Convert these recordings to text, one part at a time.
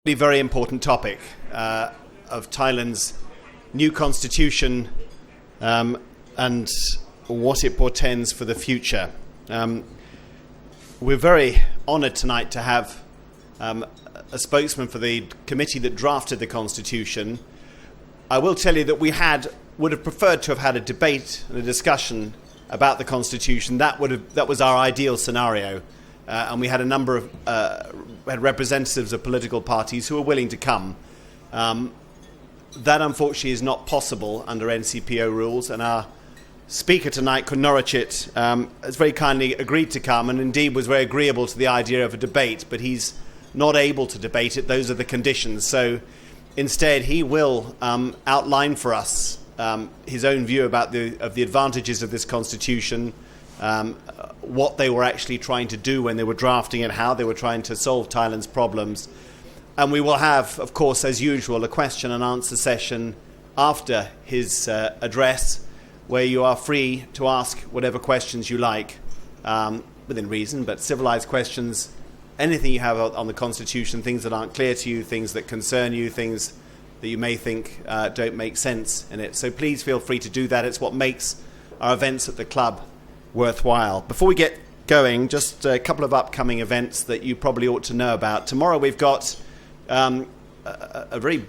Very important topic of Thailand's new constitution and what it portends for the future. We're very honoured tonight to have a spokesman for the committee that drafted the constitution. I will tell you that we would have preferred to have had a debate and a discussion about the constitution. That was our ideal scenario. And we had a number of representatives of political parties who were willing to come. That unfortunately is not possible under NCPO rules, and our speaker tonight, Norachit, has very kindly agreed to come and indeed was very agreeable to the idea of a debate, but he's not able to debate it. Those are the conditions. So instead he will outline for us his own view about the advantages of this constitution, what they were actually trying to do when they were drafting it, how they were trying to solve Thailand's problems. And we will have, of course, as usual, a question and answer session after his address, where you are free to ask whatever questions you like, within reason, but civilized questions, anything you have on the Constitution, things that aren't clear to you, things that concern you, things that you may think don't make sense in it. So please feel free to do that. It's what makes our events at the club worthwhile. Before we get going, just a couple of upcoming events that you probably ought to know about. Tomorrow we've got a very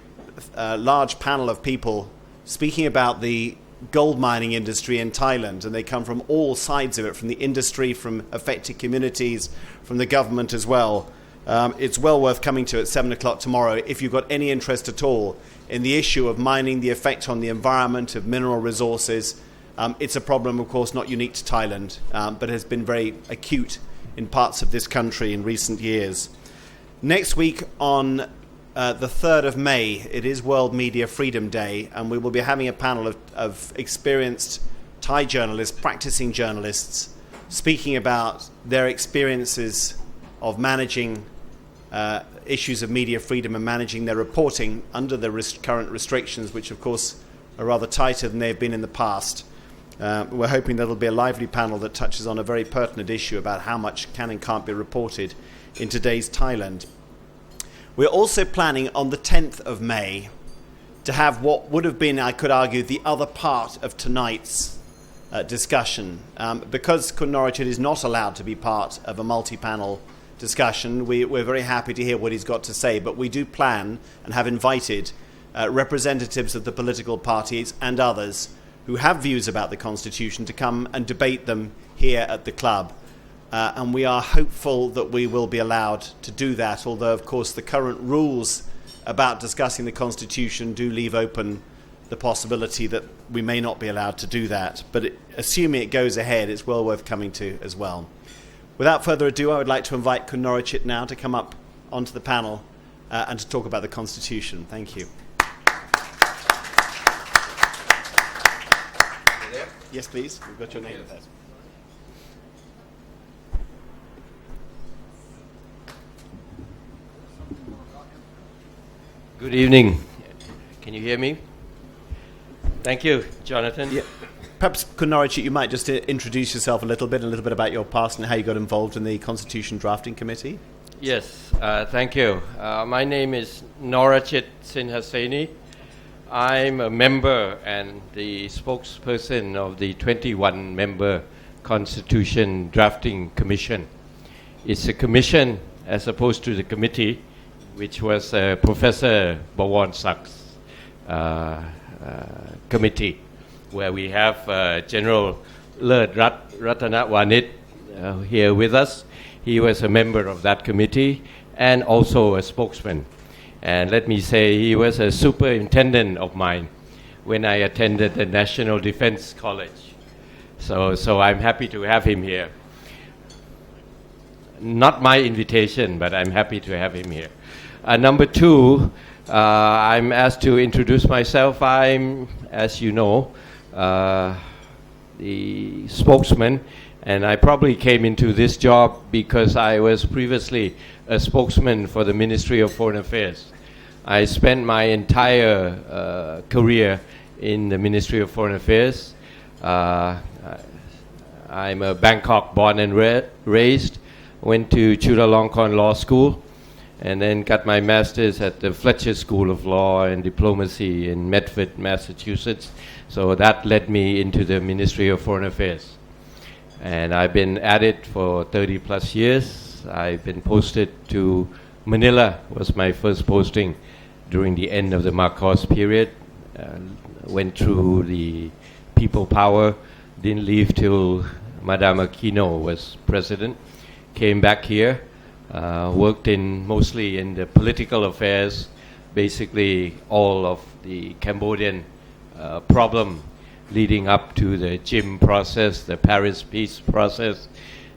large panel of people speaking about the gold mining industry in Thailand, and they come from all sides of it, from the industry, from affected communities, from the government as well. It's well worth coming to at 7 o'clock tomorrow if you've got any interest at all in the issue of mining, the effect on the environment, of mineral resources. It's a problem, of course, not unique to Thailand, but has been very acute in parts of this country in recent years. Next week on the 3rd of May, it is World Media Freedom Day, and we will be having a panel of experienced Thai journalists, practicing journalists, speaking about their experiences of managing issues of media freedom and managing their reporting under the current restrictions, which, of course, are rather tighter than they've been in the past. We're hoping that it'll be a lively panel that touches on a very pertinent issue about how much can and can't be reported in today's Thailand. We're also planning on the 10th of May to have what would have been, I could argue, the other part of tonight's discussion. Because Norachit is not allowed to be part of a multi-panel discussion, we're very happy to hear what he's got to say, but we do plan and have invited representatives of the political parties and others who have views about the Constitution to come and debate them here at the club. And we are hopeful that we will be allowed to do that, although, of course, the current rules about discussing the Constitution do leave open the possibility that we may not be allowed to do that. But assuming it goes ahead, it's well worth coming to as well. Without further ado, I would like to invite Norachit now to come up onto the panel and to talk about the Constitution. Thank you. Yes, please. We've got your name with that. Good evening. Can you hear me? Thank you, Jonathan. Yeah. Perhaps, Norachit, you might just introduce yourself a little bit about your past and how you got involved in the Constitution Drafting Committee. Yes, thank you. My name is Norachit Sinhaseni. I'm a member and the spokesperson of the 21-member Constitution Drafting Commission. It's a commission as opposed to the committee, which was Professor Bawon Sak's committee, where we have General Lert Rationale here with us. He was a member of that committee and also a spokesman. And let me say, he was a superintendent of mine when I attended the National Defense College. So I'm happy to have him here. Not my invitation, but I'm happy to have him here. Number two, I'm asked to introduce myself. I'm, as you know, the spokesman, and I probably came into this job because I was previously a spokesman for the Ministry of Foreign Affairs. I spent my entire career in the Ministry of Foreign Affairs. I'm a Bangkok born and raised, went to Chulalongkorn Law School, and then got my master's at the Fletcher School of Law and Diplomacy in Medford, Massachusetts. So that led me into the Ministry of Foreign Affairs. And I've been at it for 30 plus years. I've been posted to Manila, was my first posting during the end of the Marcos period. Went through the people power, didn't leave till Madame Aquino was president. Came back here, worked mostly in the political affairs, basically all of the Cambodian problem leading up to the Jim process, the Paris peace process.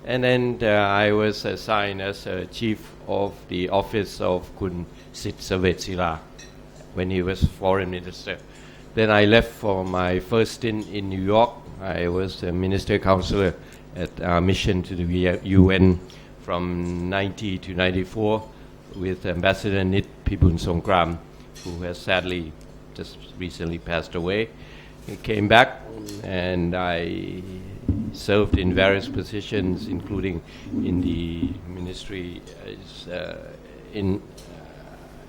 And then I was assigned as chief of the office of Kun Sit Savetsila when he was foreign minister. Then I left for my first stint in New York. I was a minister counselor at our mission to the UN from 90 to 94 with Ambassador Nit Pibun Songkram, who has sadly just recently passed away. He came back and I served in various positions, including in the ministry in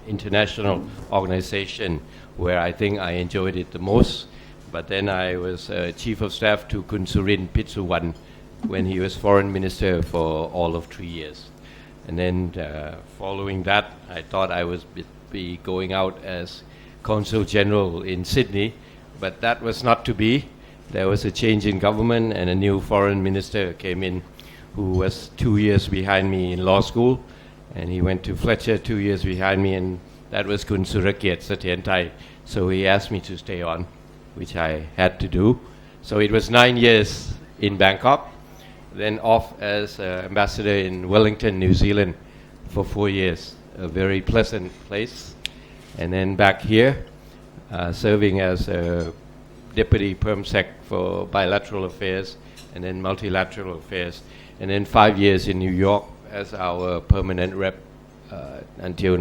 international organization, where I think I enjoyed it the most. But then I was chief of staff to Kun Surin Pitsuwan when he was foreign minister for all of 3 years. And then following that, I thought I would be going out as consul general in Sydney, but that was not to be. There was a change in government and a new foreign minister came in who was 2 years behind me in law school, and he went to Fletcher 2 years behind me, and that was Kun Surakiat Sathyanthai. So he asked me to stay on, which I had to do. So it was 9 years in Bangkok, then off as ambassador in Wellington, New Zealand for 4 years, a very pleasant place. And then back here, serving as a deputy permsec for bilateral affairs and then multilateral affairs. And then 5 years in New York as our permanent rep until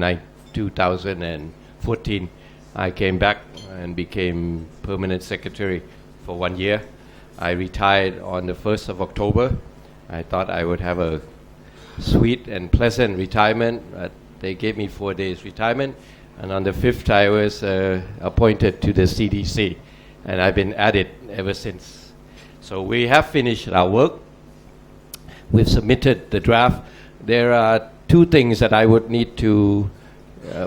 2014. I came back and became permanent secretary for 1 year. I retired on the 1st of October. I thought I would have a sweet and pleasant retirement, but they gave me 4 days retirement. And on the 5th, I was appointed to the CDC, and I've been at it ever since. So we have finished our work. We've submitted the draft. There are two things that I would need to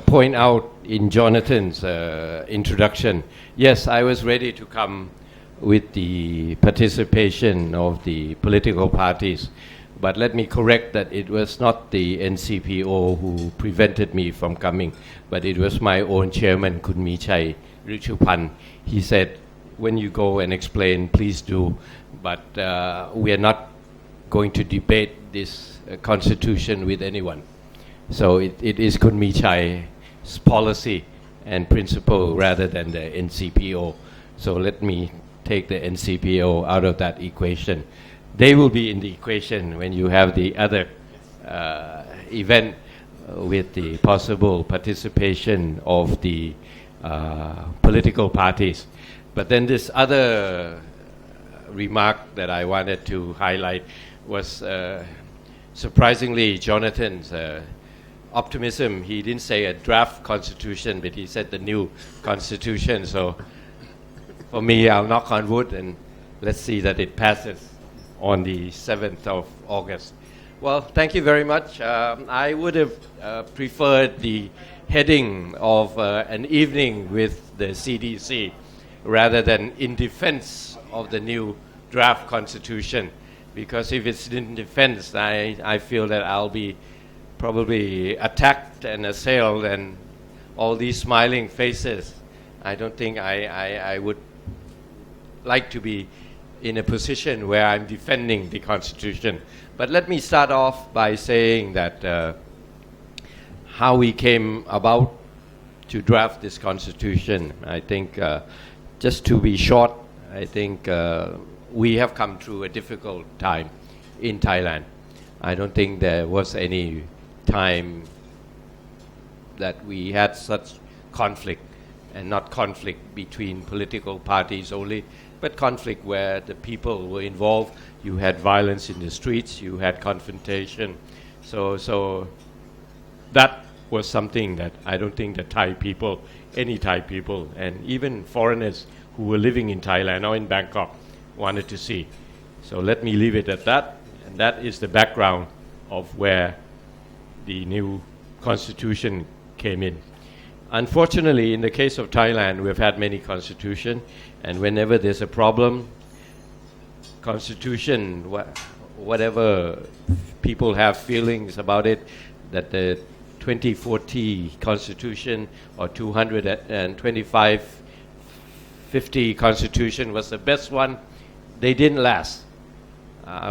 point out in Jonathan's introduction. Yes, I was ready to come with the participation of the political parties, but let me correct that it was not the NCPO who prevented me from coming, but it was my own chairman, Kun Michai Richupan. He said, when you go and explain, please do, but we are not going to debate this constitution with anyone. So it is Kun Michai's policy and principle rather than the NCPO. So let me take the NCPO out of that equation. They will be in the equation when you have the other event with the possible participation of the political parties. But then this other remark that I wanted to highlight was surprisingly Jonathan's optimism. He didn't say a draft constitution, but he said the new constitution. So for me, I'll knock on wood and let's see that it passes on the 7th of August. Well, thank you very much. I would have preferred the heading of an evening with the CDC rather than in defense of the new draft constitution, because if it's in defense, I feel that I'll be probably attacked and assailed, and all these smiling faces, I don't think I would like to be in a position where I'm defending the Constitution. But let me start off by saying that how we came about to draft this Constitution. I think just to be short, I think we have come through a difficult time in Thailand. I don't think there was any time that we had such conflict, and not conflict between political parties only, but conflict where the people were involved. You had violence in the streets, you had confrontation. So that was something that I don't think the Thai people, any Thai people, and even foreigners who were living in Thailand or in Bangkok wanted to see. So let me leave it at that, and that is the background of where the new constitution came in. Unfortunately, in the case of Thailand, we've had many constitutions, and whenever there's a problem, constitution, whatever people have feelings about it, that the 2040 constitution or 225-50 constitution was the best one, they didn't last.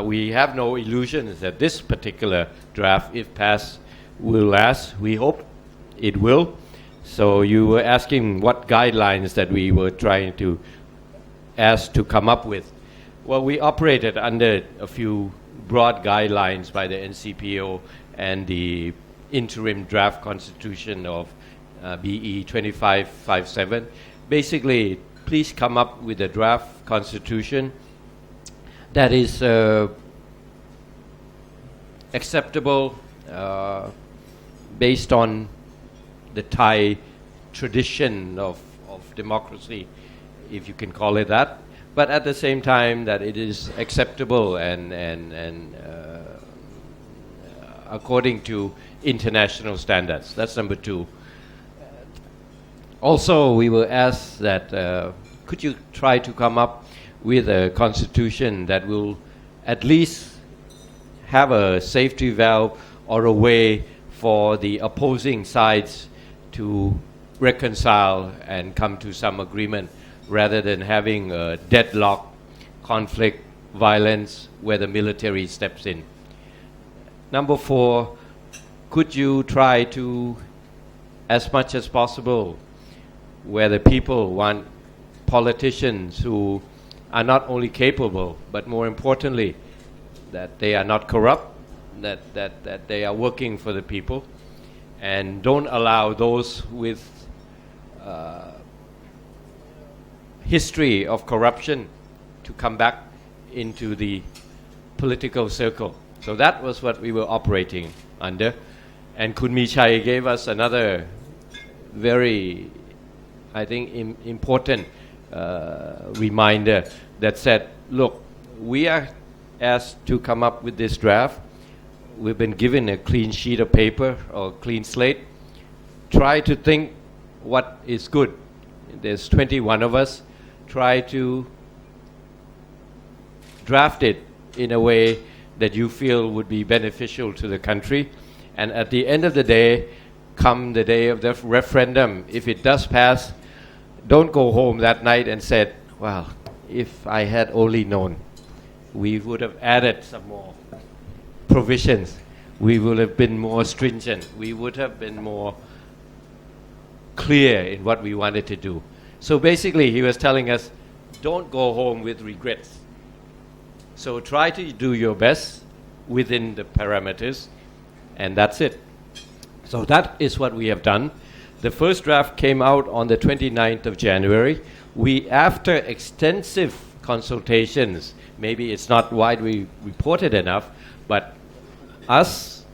We have no illusions that this particular draft, if passed, will last. We hope it will. So you were asking what guidelines that we were trying to ask to come up with. Well, we operated under a few broad guidelines by the NCPO and the interim draft constitution of BE 2557. Basically, please come up with a draft constitution that is acceptable based on the Thai tradition of democracy, if you can call it that, but at the same time that it is acceptable and according to international standards. That's number two. Also, we were asked that could you try to come up with a constitution that will at least have a safety valve or a way for the opposing sides to reconcile and come to some agreement rather than having a deadlock, conflict, violence where the military steps in. Number four, could you try to, as much as possible, where the people want politicians who are not only capable, but more importantly, that they are not corrupt, that they are working for the people, and don't allow those with history of corruption to come back into the political circle. So that was what we were operating under. And Kun Michai gave us another very, I think, important reminder that said, look, we are asked to come up with this draft. We've been given a clean sheet of paper or clean slate. Try to think what is good. There's 21 of us. Try to draft it in a way that you feel would be beneficial to the country. And at the end of the day, come the day of the referendum, if it does pass, don't go home that night and said, well, if I had only known, we would have added some more provisions. We would have been more stringent. We would have been more clear in what we wanted to do. So basically, he was telling us, don't go home with regrets. So try to do your best within the parameters, and that's it. So that is what we have done. The first draft came out on the 29th of January. We, after extensive consultations, maybe it's not widely reported enough, but us,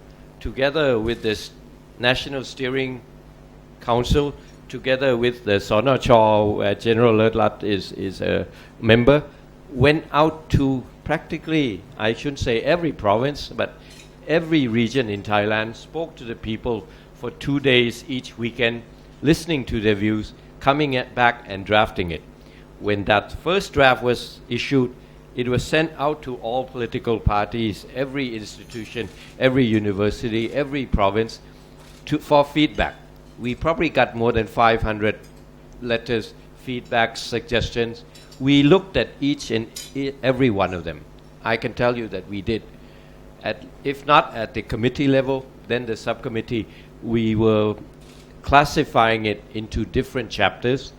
together with this National Steering Council, together with the Sonochor, where General Lertlat is a member, went out to practically, I shouldn't say every province, but every region in Thailand, spoke to the people for 2 days each weekend, listening to their views, coming back and drafting it. When that first draft was issued, it was sent out to all political parties, every institution, every university, every province for feedback. We probably got more than 500 letters, feedback, suggestions. We looked at each and every one of them. I can tell you that we did. If not at the committee level, then the subcommittee, we were classifying it into different chapters,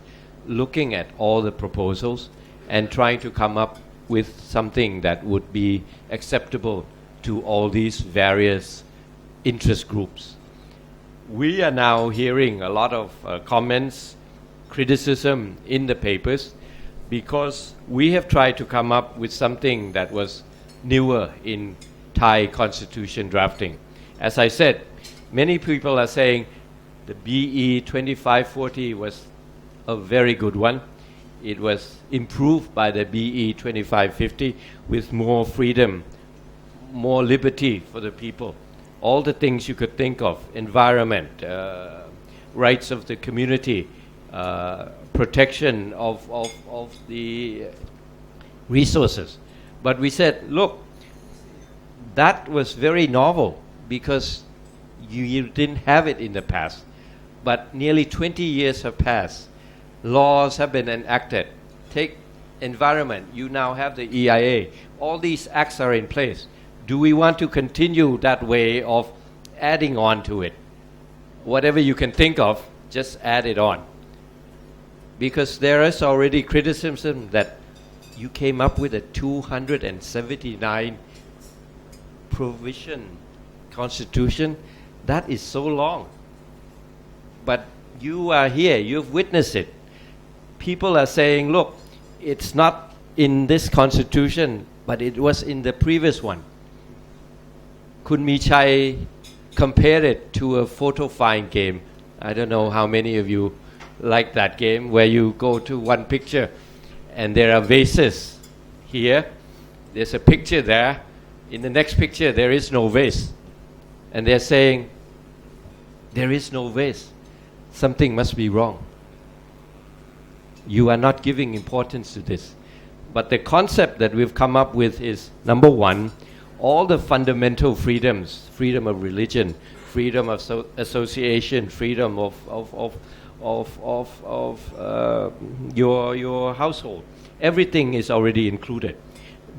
looking at all the proposals and trying to come up with something that would be acceptable to all these various interest groups. We are now hearing a lot of comments, criticism in the papers, because we have tried to come up with something that was newer in Thai constitution drafting. As I said, Many people are saying the BE 2540 was a very good one. It was improved by the BE 2550 with more freedom, more liberty for the people. All the things you could think of, environment, rights of the community, protection of the resources. But we said, look, that was very novel because you didn't have it in the past. But nearly 20 years have passed. Laws have been enacted. Take environment, you now have the EIA. All these acts are in place. Do we want to continue that way of adding on to it? Whatever you can think of, just add it on. Because there is already criticism that you came up with a 279 provision constitution. That is so long. But you are here, you've witnessed it. People are saying, look, it's not in this constitution, but it was in the previous one. Kun Michai compared it to a photo find game. I don't know how many of you like that game where you go to one picture and there are vases here. There's a picture there. In the next picture, there is no vase. And they're saying, there is no vase. Something must be wrong. You are not giving importance to this. But the concept that we've come up with is, number one, all the fundamental freedoms, freedom of religion, freedom of association, freedom of your household, everything is already included.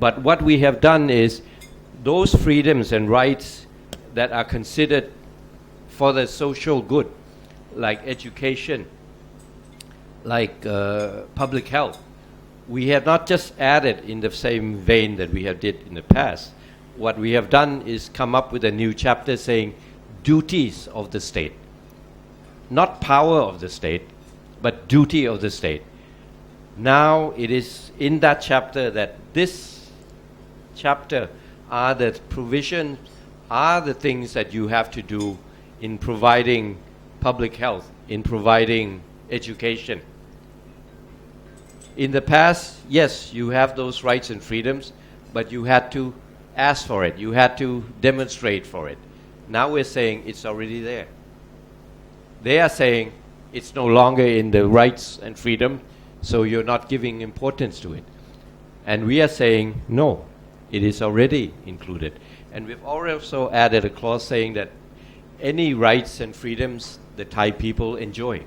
But what we have done is those freedoms and rights that are considered for the social good, like education, like public health, we have not just added in the same vein that we have did in the past. What we have done is come up with a new chapter saying duties of the state. Not power of the state, but duty of the state. Now it is in that chapter that this chapter are the provisions, are the things that you have to do in providing public health, in providing education. In the past, yes, you have those rights and freedoms, but you had to ask for it. You had to demonstrate for it. Now we're saying it's already there. They are saying it's no longer in the rights and freedom, so you're not giving importance to it. And we are saying, no, it is already included. And we've also added a clause saying that any rights and freedoms the Thai people enjoy,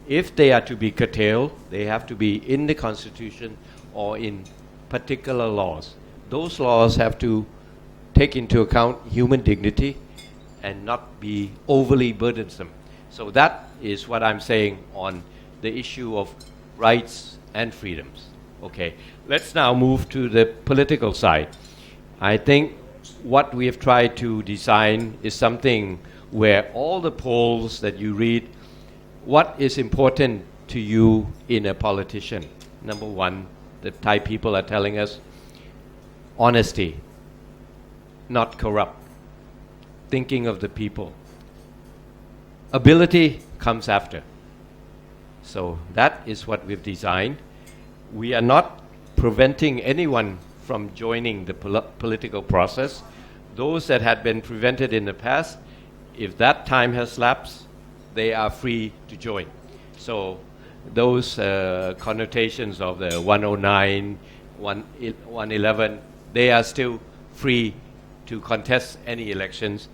if they are to be curtailed, they have to be in the constitution or in particular laws. Those laws have to take into account human dignity and not be overly burdensome. So that is what I'm saying on the issue of rights and freedoms. Okay, let's now move to the political side. I think what we have tried to design is something where all the polls that you read, what is important to you in a politician? Number one, the Thai people are telling us honesty, not corrupt, thinking of the people. Ability comes after. So that is what we've designed. We are not preventing anyone from joining the political process. Those that had been prevented in the past, if that time has lapsed, they are free to join. So those connotations of the 109, 111, they are still free to contest any elections,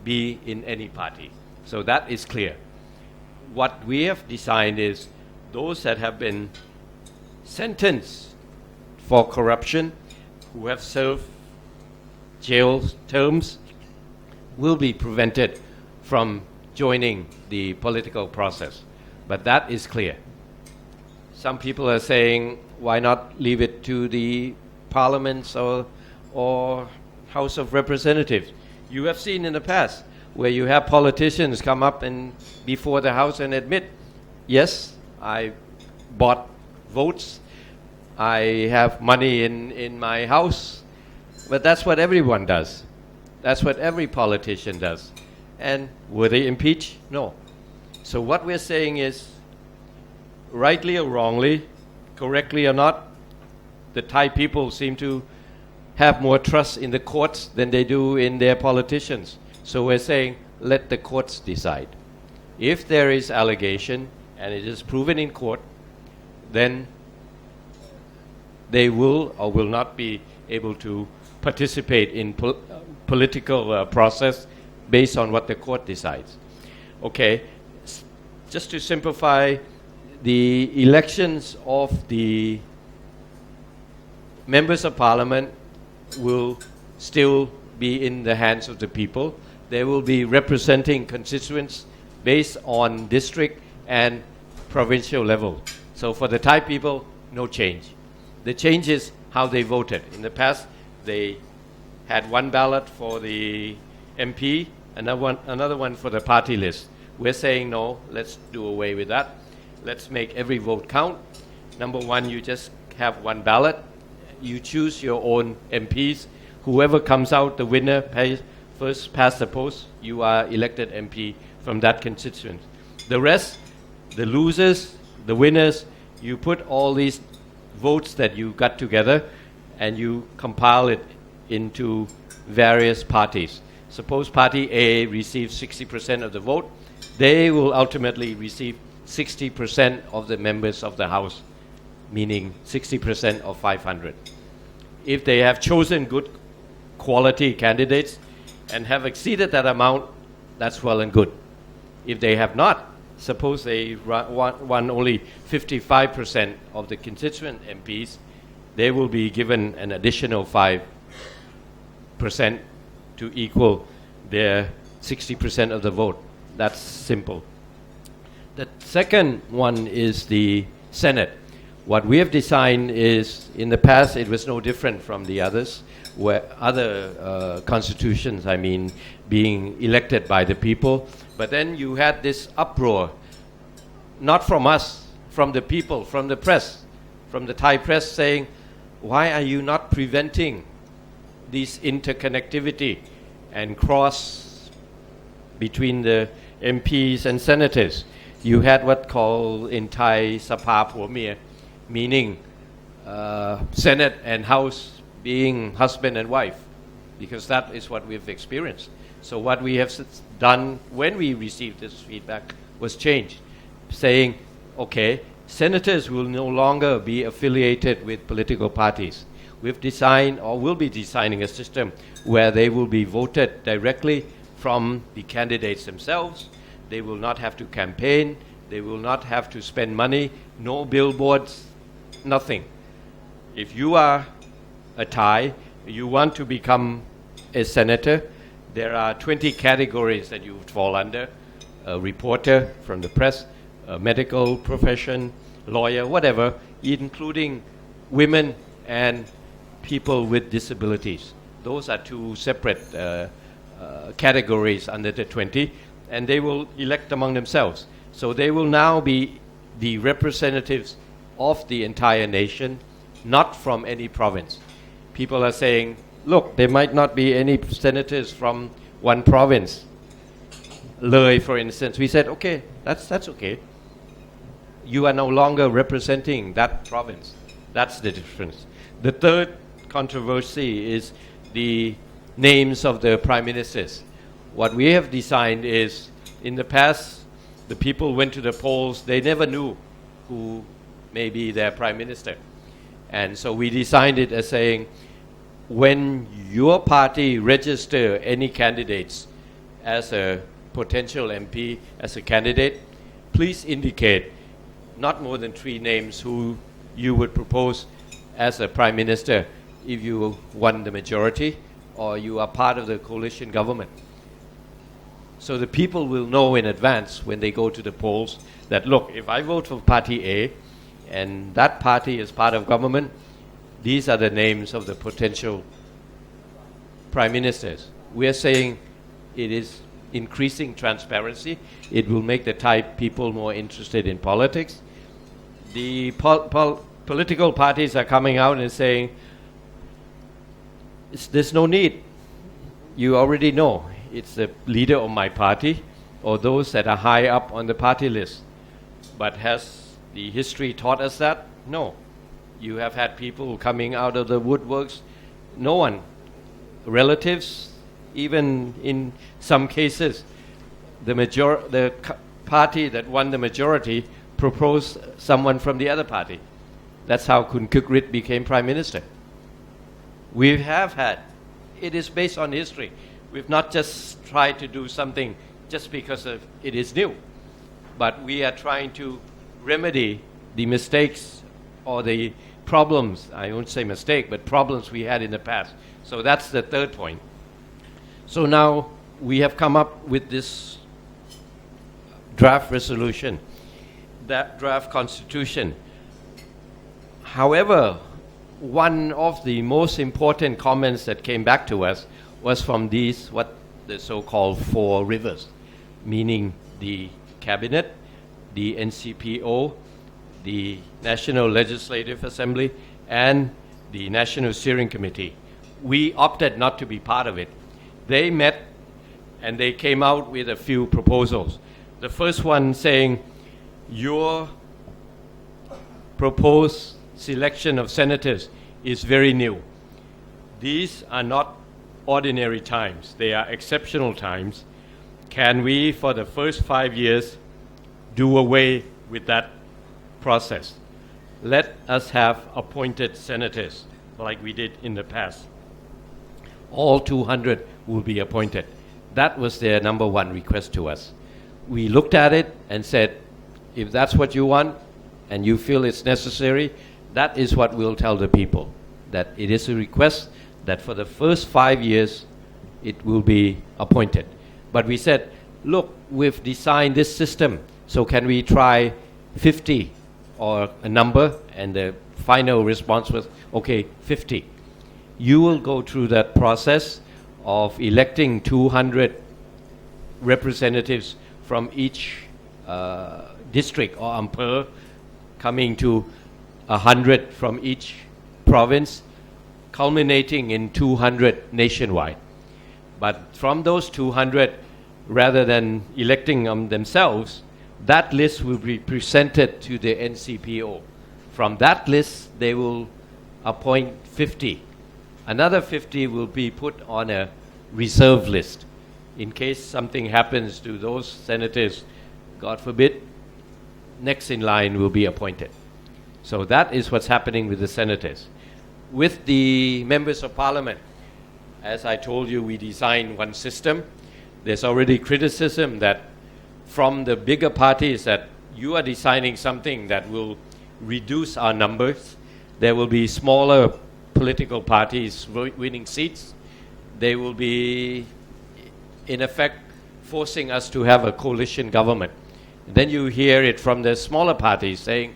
be in any party. So that is clear. What we have designed is those that have been sentenced for corruption, who have served jail terms, will be prevented from joining the political process. But that is clear. Some people are saying, why not leave it to the parliaments or House of Representatives? You have seen in the past where you have politicians come up and before the House and admit, yes, I bought votes, I have money in my house. But that's what everyone does. That's what every politician does. And were they impeached? No. So what we're saying is, rightly or wrongly, correctly or not, the Thai people seem to have more trust in the courts than they do in their politicians. So we're saying, let the courts decide. If there is allegation and it is proven in court, then they will or will not be able to participate in political process based on what the court decides. Okay, just to simplify, the elections of the members of parliament will still be in the hands of the people. They will be representing constituents based on district and provincial level. So for the Thai people, no change. The change is how they voted. In the past, they had one ballot for the MP, another one for the party list. We're saying no, let's do away with that. Let's make every vote count. Number one, you just have one ballot. You choose your own MPs. Whoever comes out the winner first past the post, you are elected MP from that constituent. The rest, the losers, the winners, you put all these votes that you got together and you compile it into various parties. Suppose party A receives 60% of the vote, they will ultimately receive 60% of the members of the House, meaning 60% of 500. If they have chosen good quality candidates and have exceeded that amount, that's well and good. If they have not, suppose they won only 55% of the constituent MPs, they will be given an additional 5% to equal their 60% of the vote. That's simple. The second one is the Senate. What we have designed is, in the past it was no different from the others, where other constitutions, I mean, being elected by the people. But then you had this uproar, not from us, from the people, from the press, from the Thai press saying, why are you not preventing this interconnectivity and cross between the MPs and senators? You had what called in Thai Sapa Phuo Mia, meaning Senate and House being husband and wife, because that is what we've experienced. So what we have done when we received this feedback was changed, saying, okay, senators will no longer be affiliated with political parties. We've designed or will be designing a system where they will be voted directly from the candidates themselves. They will not have to campaign. They will not have to spend money. No billboards, nothing. If you are a Thai, you want to become a senator, there are 20 categories that you would fall under. A reporter from the press, a medical profession, lawyer, whatever, including women and people with disabilities. Those are two separate categories under the 20, and they will elect among themselves. So they will now be the representatives of the entire nation, not from any province. People are saying, look, there might not be any senators from one province. Loi, for instance, we said, okay, that's okay. You are no longer representing that province. That's the difference. The third controversy is the names of the prime ministers. What we have designed is, in the past, the people went to the polls, they never knew who may be their prime minister. And so we designed it as saying, when your party register any candidates as a potential MP, as a candidate, please indicate not more than 3 names who you would propose as a prime minister if you won the majority or you are part of the coalition government. So the people will know in advance when they go to the polls that, look, if I vote for party A and that party is part of government, these are the names of the potential prime ministers. We are saying it is increasing transparency. It will make the Thai people more interested in politics. The political parties are coming out and saying, there's no need. You already know. it's the leader of my party or those that are high up on the party list. But has the history taught us that? No. You have had people coming out of the woodworks. No one. Relatives, even in some cases, the party that won the majority proposed someone from the other party. That's how Kun Kukrit became Prime Minister. We have had. It is based on history. We've not just tried to do something just because it is new, but we are trying to remedy the mistakes or the problems, I won't say mistake, but problems we had in the past. So that's the third point. So now we have come up with this draft resolution, that draft constitution. However, one of the most important comments that came back to us was from these, what the so-called four rivers, meaning the cabinet, the NCPO, the National Legislative Assembly, and the National Steering Committee. We opted not to be part of it. They met and they came out with a few proposals. The first one saying, your proposed selection of senators is very new. These are not ordinary times. They are exceptional times. Can we, for the first 5 years, do away with that process? Let us have appointed senators like we did in the past. All 200 will be appointed. That was their number one request to us. We looked at it and said, if that's what you want and you feel it's necessary, that is what we'll tell the people, that it is a request that for the first 5 years it will be appointed. But we said, look, we've designed this system, so can we try 50 or a number? And the final response was, okay, 50. You will go through that process of electing 200 representatives from each district or ampere, coming to 100 from each province, culminating in 200 nationwide. But from those 200, rather than electing them themselves, that list will be presented to the NCPO. From that list, they will appoint 50. Another 50 will be put on a reserve list. In case something happens to those senators, God forbid, next in line will be appointed. So that is what's happening with the senators. With the members of parliament, as I told you, we designed one system. There's already criticism that from the bigger parties that you are designing something that will reduce our numbers. There will be smaller political parties winning seats. They will be, in effect, forcing us to have a coalition government. Then you hear it from the smaller parties saying,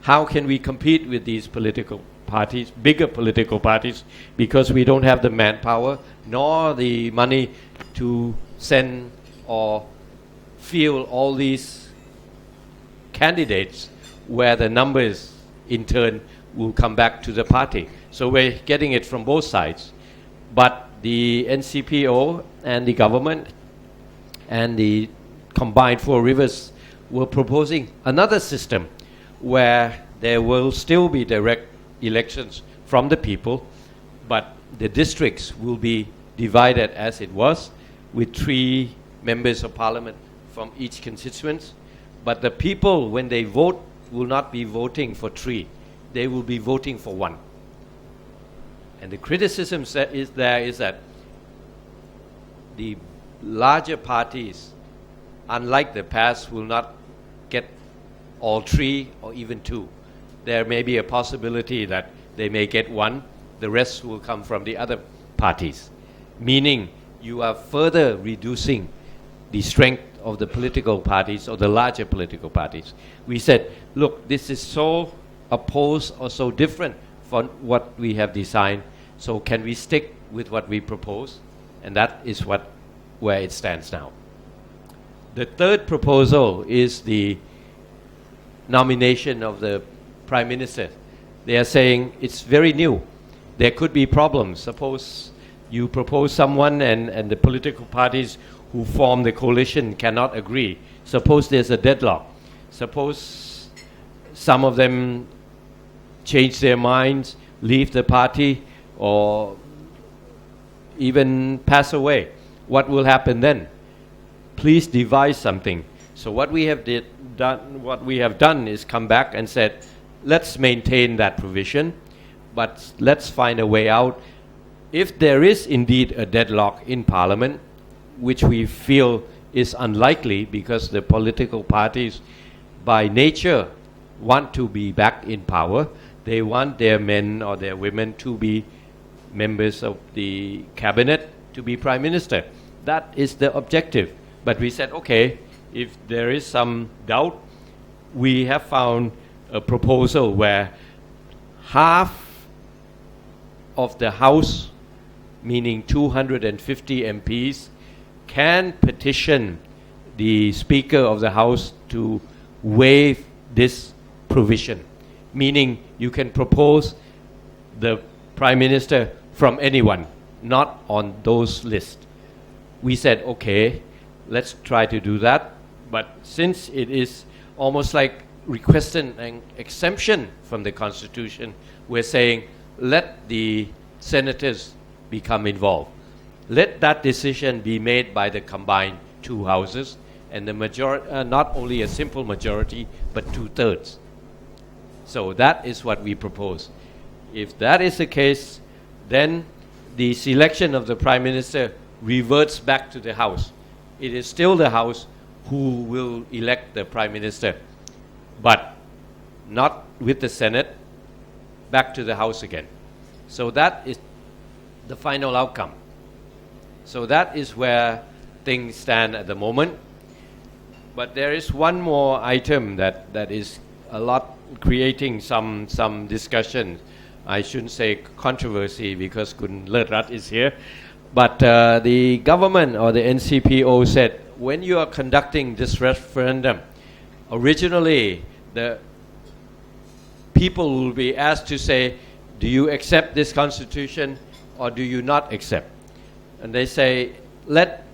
how can we compete with these political parties, bigger political parties, because we don't have the manpower nor the money to send or field all these candidates where the numbers in turn will come back to the party. So we're getting it from both sides. But the NCPO and the government and the combined four rivers were proposing another system where there will still be direct elections from the people, but the districts will be divided as it was, with 3 members of parliament from each constituency. But the people, when they vote, will not be voting for 3. They will be voting for 1. And the criticism is that the larger parties, unlike the past, will not get all 3 or even 2. There may be a possibility that they may get 1, the rest will come from the other parties. Meaning you are further reducing the strength of the political parties or the larger political parties. We said, look, this is so opposed or so different from what we have designed, so can we stick with what we propose? And that is where it stands now. The third proposal is the nomination of the Prime Minister. They are saying it's very new. There could be problems. Suppose You propose someone and the political parties who form the coalition cannot agree. Suppose there's a deadlock. Suppose some of them change their minds, leave the party, or even pass away. What will happen then? Please devise something. So what we have done is come back and said, let's maintain that provision, but let's find a way out. If there is indeed a deadlock in Parliament, which we feel is unlikely because the political parties by nature want to be back in power, they want their men or their women to be members of the cabinet, to be prime minister. That is the objective. But we said, okay, if there is some doubt, we have found a proposal where half of the House, meaning 250 MPs, can petition the Speaker of the House to waive this provision, meaning you can propose the Prime Minister from anyone, not on those lists. We said, okay, let's try to do that, but since it is almost like requesting an exemption from the Constitution, we're saying let the senators become involved. Let that decision be made by the combined two houses, and the majority, not only a simple majority, but 2/3. So that is what we propose. If that is the case, then the selection of the Prime Minister reverts back to the House. It is still the House who will elect the Prime Minister, but not with the Senate, back to the House again. So that is the final outcome. So that is where things stand at the moment. But there is one more item that is a lot creating some discussion. I shouldn't say controversy because Kun Lerrat is here. But the government or the NCPO said, when you are conducting this referendum, originally the people will be asked to say, do you accept this constitution or do you not accept? And they say, let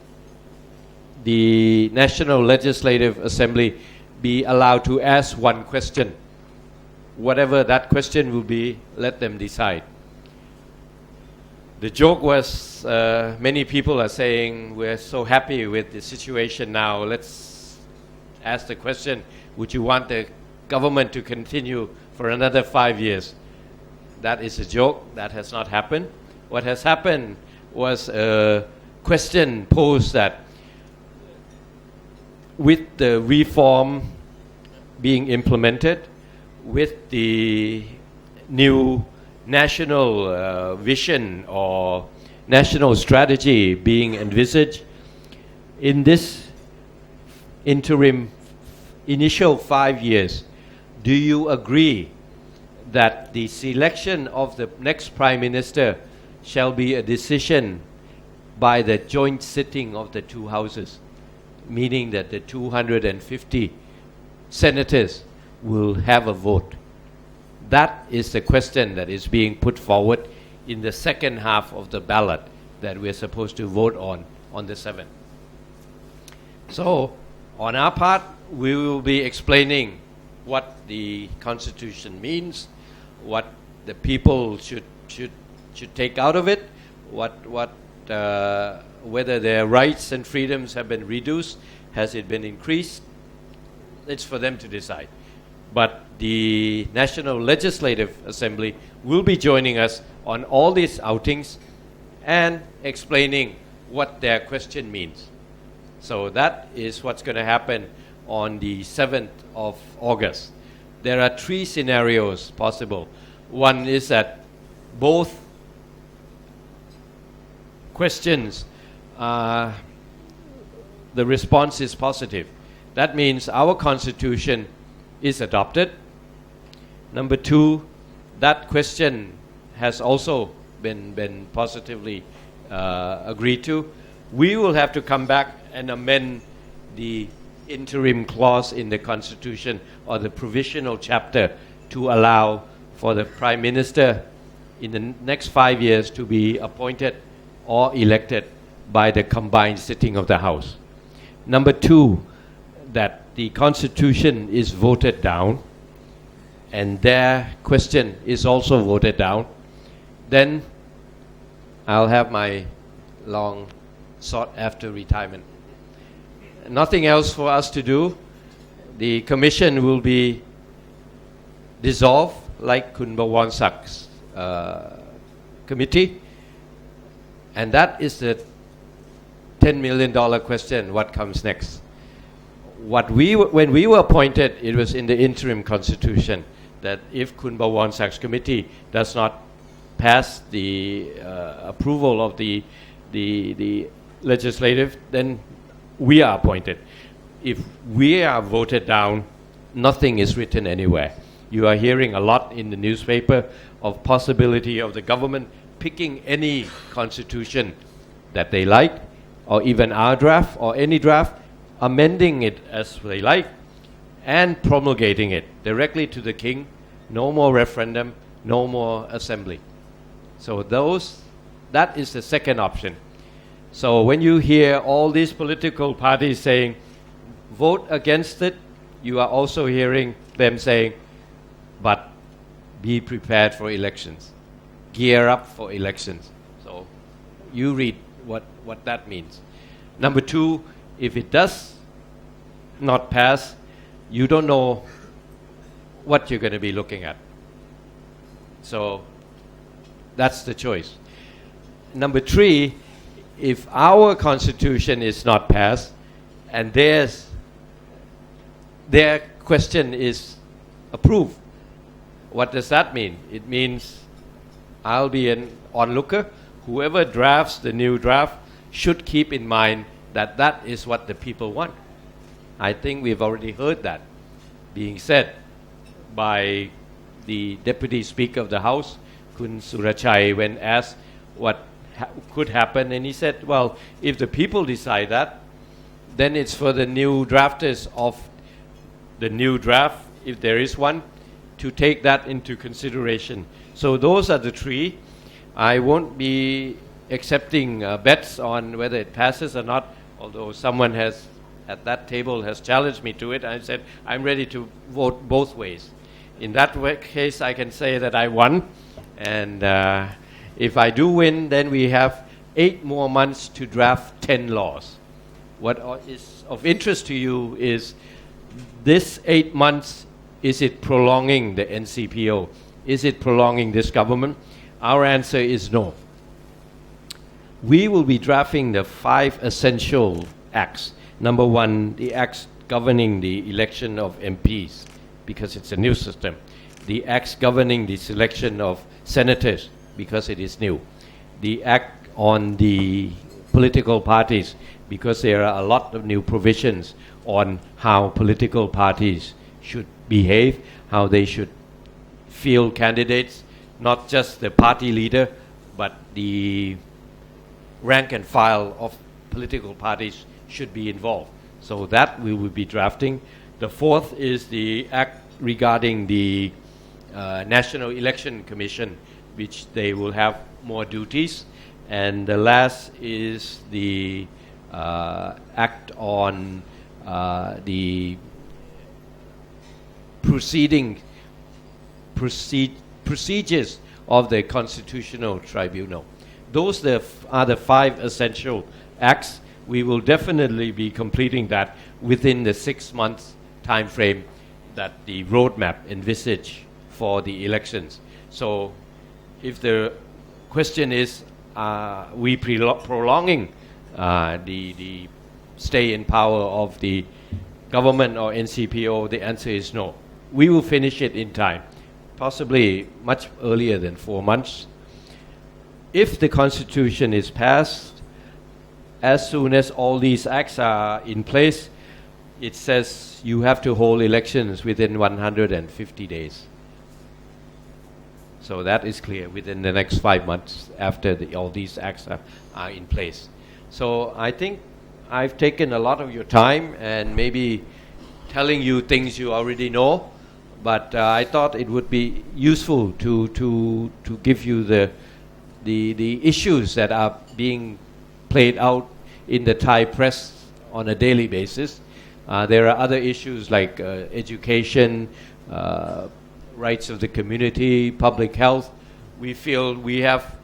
the National Legislative Assembly be allowed to ask one question. Whatever that question will be, let them decide. The joke was, many people are saying, we're so happy with the situation now, let's ask the question, would you want the government to continue for another 5 years? That is a joke. That has not happened. What has happened was a question posed that with the reform being implemented, with the new national vision or national strategy being envisaged, in this interim initial 5 years, do you agree that the selection of the next Prime Minister shall be a decision by the joint sitting of the two houses, meaning that the 250 senators will have a vote? That is the question that is being put forward in the second half of the ballot that we're supposed to vote on the 7th. So, on our part, we will be explaining what the Constitution means, what the people should take out of it, whether their rights and freedoms have been reduced, has it been increased. It's for them to decide. But the National Legislative Assembly will be joining us on all these outings and explaining what their question means. So that is what's going to happen on the 7th of August. There are 3 scenarios possible. One is that both questions, the response is positive. That means our constitution is adopted. Number 2, that question has also been positively agreed to. We will have to come back and amend the interim clause in the Constitution or the provisional chapter to allow for the Prime Minister in the next 5 years to be appointed or elected by the combined sitting of the House. Number two, that the Constitution is voted down and their question is also voted down, then I'll have my long sought after retirement. Nothing else for us to do. The commission will be dissolved like Kun Bawonsak's committee, and that is the $10 million question: what comes next? When we were appointed, it was in the interim constitution that if Kun Bawonsak's committee does not pass the approval of the legislative, then we are appointed. If we are voted down, nothing is written anywhere. You are hearing a lot in the newspaper of possibility of the government picking any constitution that they like, or even our draft or any draft, amending it as they like, and promulgating it directly to the king. No more referendum, no more assembly. So that is the second option. So when you hear all these political parties saying, vote against it, you are also hearing them saying, but be prepared for elections. Gear up for elections. So you read what that means. Number two, if it does not pass, you don't know what you're going to be looking at. So that's the choice. Number three, if our constitution is not passed and their question is approved, what does that mean? It means I'll be an onlooker. Whoever drafts the new draft should keep in mind that that is what the people want. I think we've already heard that being said by the Deputy Speaker of the House, Kun Surachai, when asked what could happen, and he said, well, if the people decide that, then it's for the new drafters of the new draft, if there is one, to take that into consideration. So those are the three. I won't be accepting bets on whether it passes or not, although someone has at that table has challenged me to it. I said I'm ready to vote both ways. In that case, I can say that I won, and if I do win, then we have 8 more months to draft 10 laws. What is of interest to you is this 8 months, is it prolonging the NCPO? Is it prolonging this government? Our answer is no. We will be drafting the 5 essential acts. Number 1, the acts governing the election of MPs, because it's a new system. The acts governing the selection of senators, because it is new. The act on the political parties, because there are a lot of new provisions on how political parties should behave, how they should field candidates, not just the party leader, but the rank and file of political parties should be involved. So that we will be drafting. The 4th is the act regarding the National Election Commission, which they will have more duties. And the last is the act on the procedures of the Constitutional Tribunal. Those are the 5 essential acts. We will definitely be completing that within the 6 months time frame that the roadmap envisage for the elections. So if the question is, we prolonging the stay in power of the government or NCPO, the answer is no. We will finish it in time, possibly much earlier than 4 months. If the Constitution is passed, as soon as all these acts are in place, it says you have to hold elections within 150 days. So that is clear, within the next 5 months after all these acts are in place. So I think I've taken a lot of your time and maybe telling you things you already know, but I thought it would be useful to give you the issues that are being played out in the Thai press on a daily basis. There are other issues like education, rights of the community, public health. We feel we have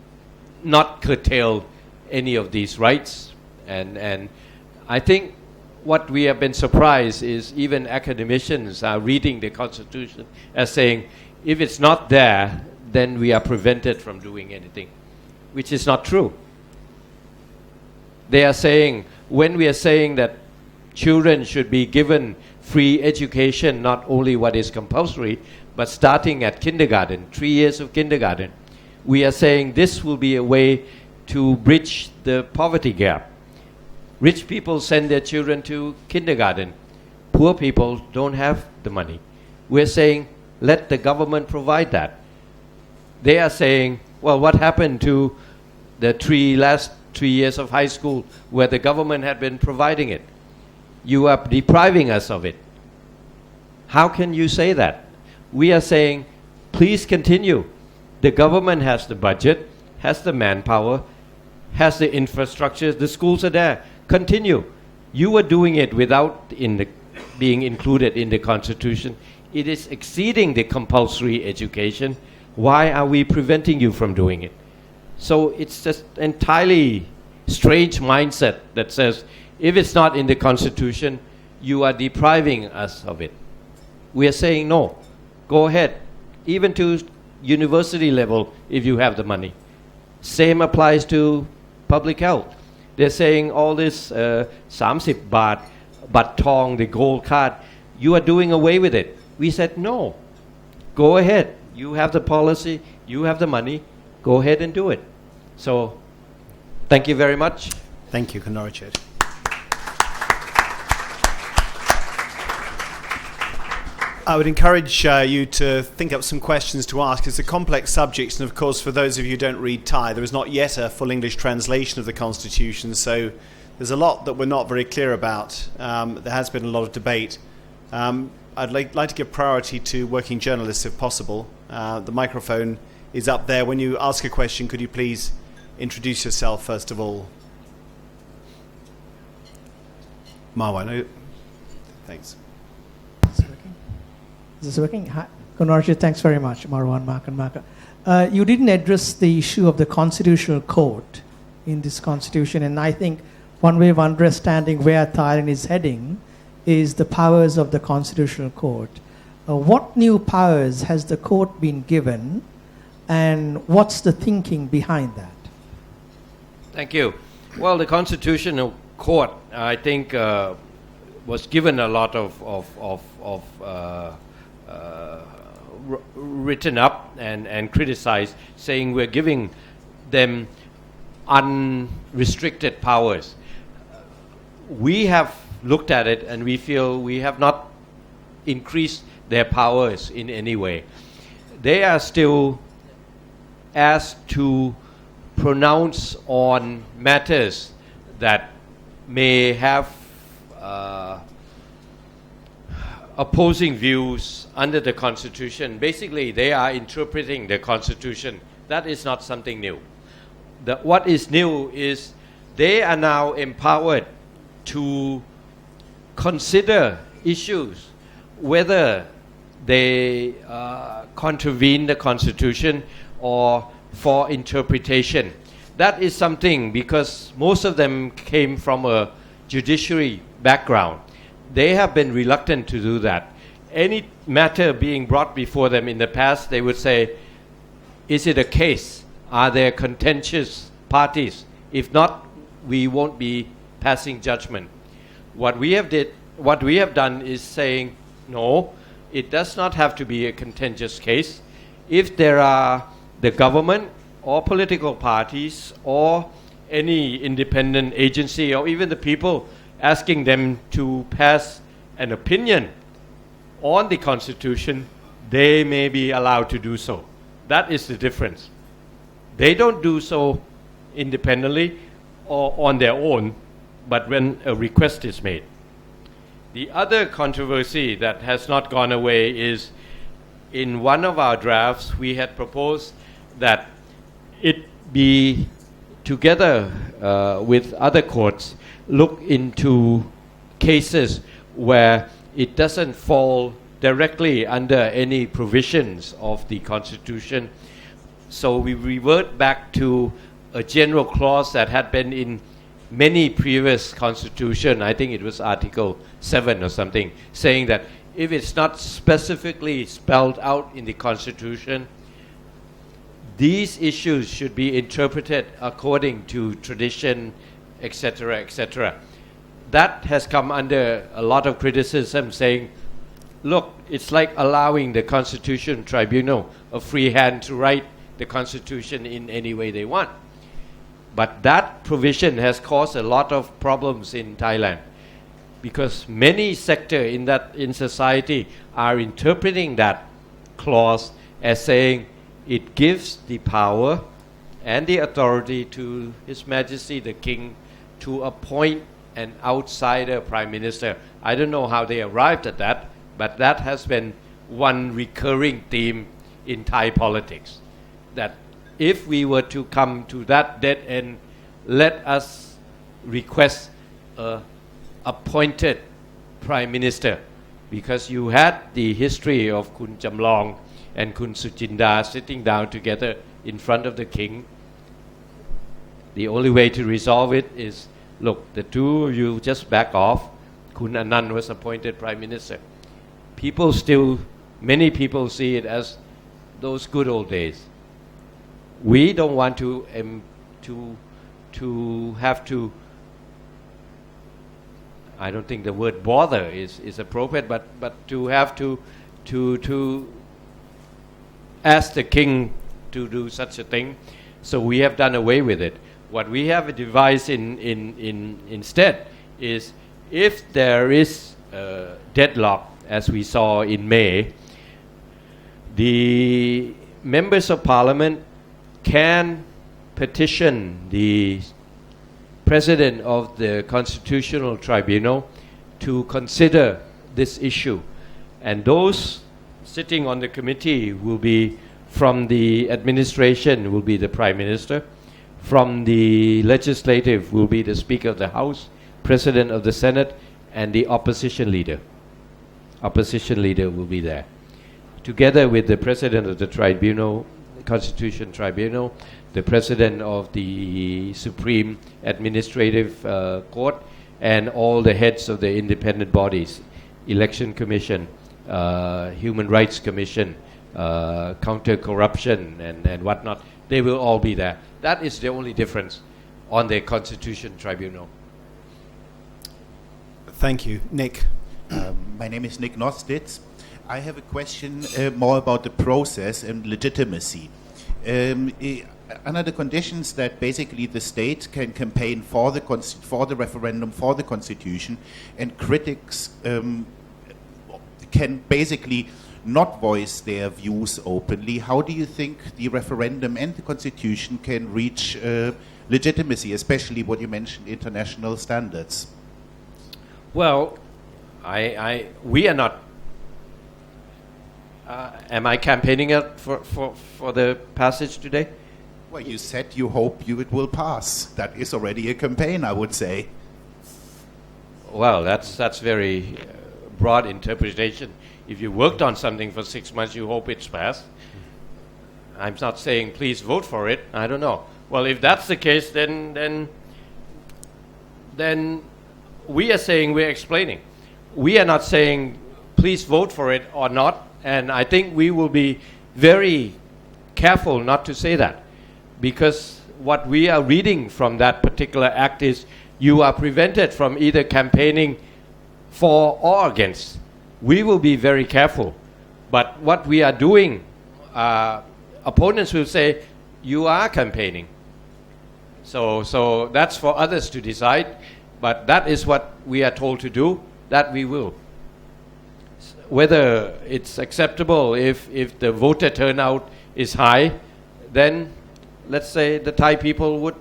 not curtailed any of these rights. And I think what we have been surprised is even academicians are reading the Constitution as saying, if it's not there, then we are prevented from doing anything, which is not true. They are saying, when we are saying that children should be given free education, not only what is compulsory, but starting at kindergarten, 3 years of kindergarten, we are saying this will be a way to bridge the poverty gap. Rich people send their children to kindergarten. Poor people don't have the money. We're saying, let the government provide that. They are saying, well, what happened to the last 3 years of high school where the government had been providing it? You are depriving us of it. How can you say that? We are saying, please continue. The government has the budget, has the manpower, has the infrastructure, the schools are there. Continue. You are doing it without being included in the Constitution. It is exceeding the compulsory education. Why are we preventing you from doing it? So it's just entirely strange mindset that says, if it's not in the Constitution, you are depriving us of it. We are saying no. Go ahead. Even to university level, if you have the money. Same applies to public health. They're saying all this 30 baht, bat tong, the gold card, you are doing away with it. We said no. Go ahead. You have the policy, you have the money, go ahead and do it. So, thank you very much. Thank you, Norachit. I would encourage you to think up some questions to ask. It's a complex subject, and of course, for those of you who don't read Thai, there is not yet a full English translation of the Constitution, so there's a lot that we're not very clear about. There has been a lot of debate. I'd like to give priority to working journalists if possible. The microphone is up there. When you ask a question, could you please introduce yourself first of all? Marwa, no? Thanks. Is this working? Hi, Norachit, thanks very much, Marwan, Mark, and Mark. You didn't address the issue of the Constitutional Court in this Constitution, and I think one way of understanding where Thailand is heading is the powers of the Constitutional Court. What new powers has the court been given, and what's the thinking behind that? Thank you. Well, the Constitutional Court, I think, was given a lot of written up and criticized, saying we're giving them unrestricted powers. We have looked at it and we feel we have not increased their powers in any way. They are still asked to pronounce on matters that may have opposing views under the Constitution. Basically, they are interpreting the Constitution. That is not something new. What is new is they are now empowered to consider issues, whether they contravene the Constitution or for interpretation. That is something, because most of them came from a judiciary background. They have been reluctant to do that. Any matter being brought before them in the past, they would say, is it a case? Are there contentious parties? If not, we won't be passing judgment. What we have done is saying, no, it does not have to be a contentious case. If there are the government or political parties or any independent agency or even the people asking them to pass an opinion on the Constitution, they may be allowed to do so. That is the difference. They don't do so independently or on their own, but when a request is made. The other controversy that has not gone away is, in one of our drafts, we had proposed that it be together with other courts, look into cases where it doesn't fall directly under any provisions of the Constitution. So we revert back to a general clause that had been in many previous constitution. I think it was Article 7 or something, saying that if it's not specifically spelled out in the Constitution, these issues should be interpreted according to tradition, etc., etc. That has come under a lot of criticism, saying, look, it's like allowing the Constitution Tribunal a free hand to write the Constitution in any way they want. But that provision has caused a lot of problems in Thailand, because many sectors in society are interpreting that clause as saying it gives the power and the authority to His Majesty the King to appoint an outsider Prime Minister. I don't know how they arrived at that, but that has been one recurring theme in Thai politics. That if we were to come to that dead end, let us request an appointed Prime Minister, because you had the history of Kun Jamlong and Kun Suchinda sitting down together in front of the king. The only way to resolve it is, look, the two of you just back off. Kun Anand was appointed Prime Minister. Many people see it as those good old days. We don't want to have to, I don't think the word bother is appropriate, but to have to ask the king to do such a thing. So we have done away with it. What we have devised instead is, if there is a deadlock, as we saw in May, the members of parliament can petition the president of the Constitutional Tribunal to consider this issue. And those sitting on the committee will be from the administration, will be the Prime Minister. From the legislative will be the Speaker of the House, President of the Senate, and the opposition leader. Opposition leader will be there, together with the President of the Tribunal, Constitution Tribunal, the President of the Supreme Administrative Court, and all the heads of the independent bodies, Election Commission, Human Rights Commission, Counter Corruption, and whatnot. They will all be there. That is the only difference on the Constitution Tribunal. Thank you. Nick. My name is Nick Nostitz. I have a question more about the process and legitimacy. Under the conditions that basically the state can campaign for the referendum, for the constitution, and critics can basically not voice their views openly, how do you think the referendum and the constitution can reach legitimacy, especially what you mentioned, international standards? Well, we are not. Am I campaigning for the passage today? Well, you said you hope it will pass. That is already a campaign, I would say. Well, that's very broad interpretation. If you worked on something for 6 months, you hope it's passed. I'm not saying please vote for it. I don't know. Well, if that's the case, then we are saying, we're explaining. We are not saying please vote for it or not. And I think we will be very careful not to say that, because what we are reading from that particular act is you are prevented from either campaigning for or against. We will be very careful. But what we are doing, opponents will say, you are campaigning. So that's for others to decide. But that is what we are told to do, that we will. Whether it's acceptable if the voter turnout is high, then let's say the Thai people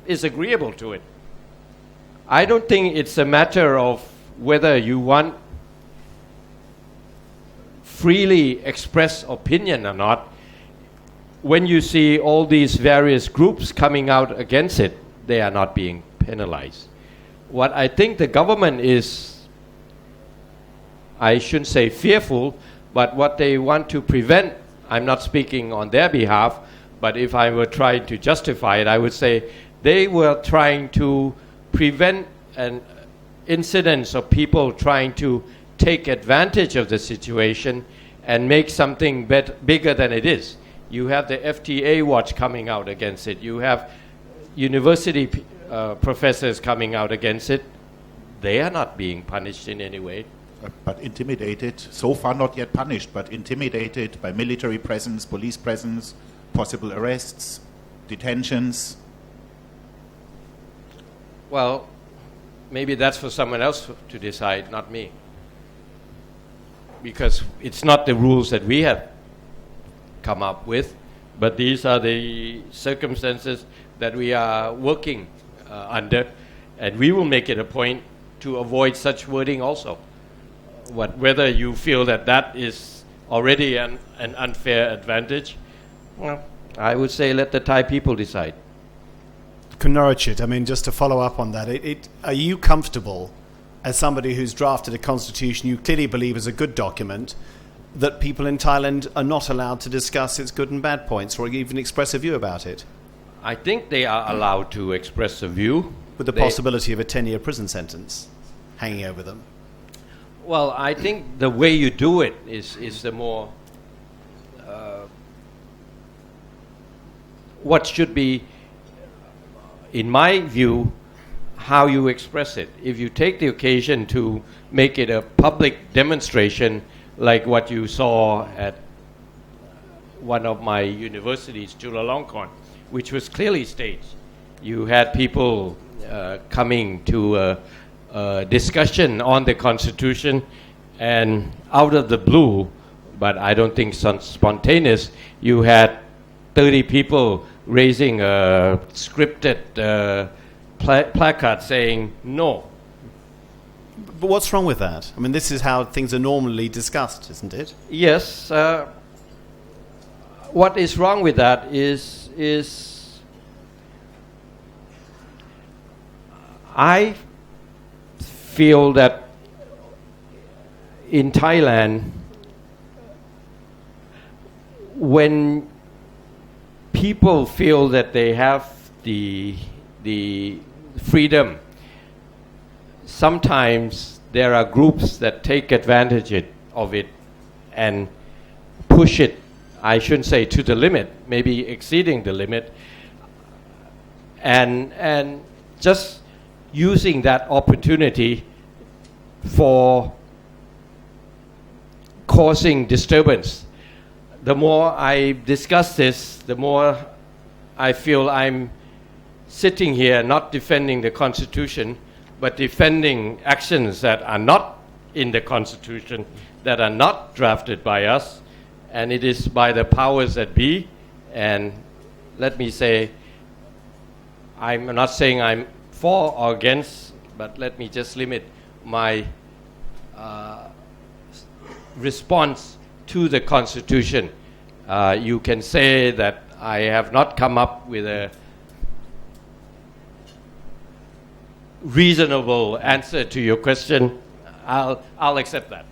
is agreeable to it. I don't think it's a matter of whether you want freely express opinion or not. when you see all these various groups coming out against it, they are not being penalized. What I think the government is, I shouldn't say fearful, but what they want to prevent, I'm not speaking on their behalf, but if I were trying to justify it, I would say they were trying to prevent an incidence of people trying to take advantage of the situation and make something bigger than it is. You have the FTA watch coming out against it. You have university professors coming out against it. They are not being punished in any way. But intimidated, so far not yet punished, but intimidated by military presence, police presence, possible arrests, detentions. Well, maybe that's for someone else to decide, not me. Because it's not the rules that we have come up with, but these are the circumstances that we are working under, and we will make it a point to avoid such wording also. Whether you feel that that is already an unfair advantage, well, I would say let the Thai people decide. Norachit, I mean, just to follow up on that, are you comfortable, as somebody who's drafted a constitution you clearly believe is a good document, that people in Thailand are not allowed to discuss its good and bad points or even express a view about it? I think they are allowed to express a view. With the possibility of a 10-year prison sentence hanging over them? Well, I think the way you do it is the more what should be, in my view, how you express it. If you take the occasion to make it a public demonstration, like what you saw at one of my universities, Chulalongkorn, which was clearly staged. You had people coming to a discussion on the Constitution, and out of the blue, but I don't think spontaneous, you had 30 people raising a scripted placard saying no. But what's wrong with that? I mean, this is how things are normally discussed, isn't it? Yes. What is wrong with that is I feel that in Thailand, when people feel that they have the freedom, sometimes there are groups that take advantage of it and push it, I shouldn't say to the limit, maybe exceeding the limit, and just using that opportunity for causing disturbance. The more I discuss this, the more I feel I'm sitting here not defending the Constitution, but defending actions that are not in the Constitution, that are not drafted by us, and it is by the powers that be. And let me say, I'm not saying I'm for or against, but let me just limit my response to the Constitution. You can say that I have not come up with a reasonable answer to your question. I'll accept that.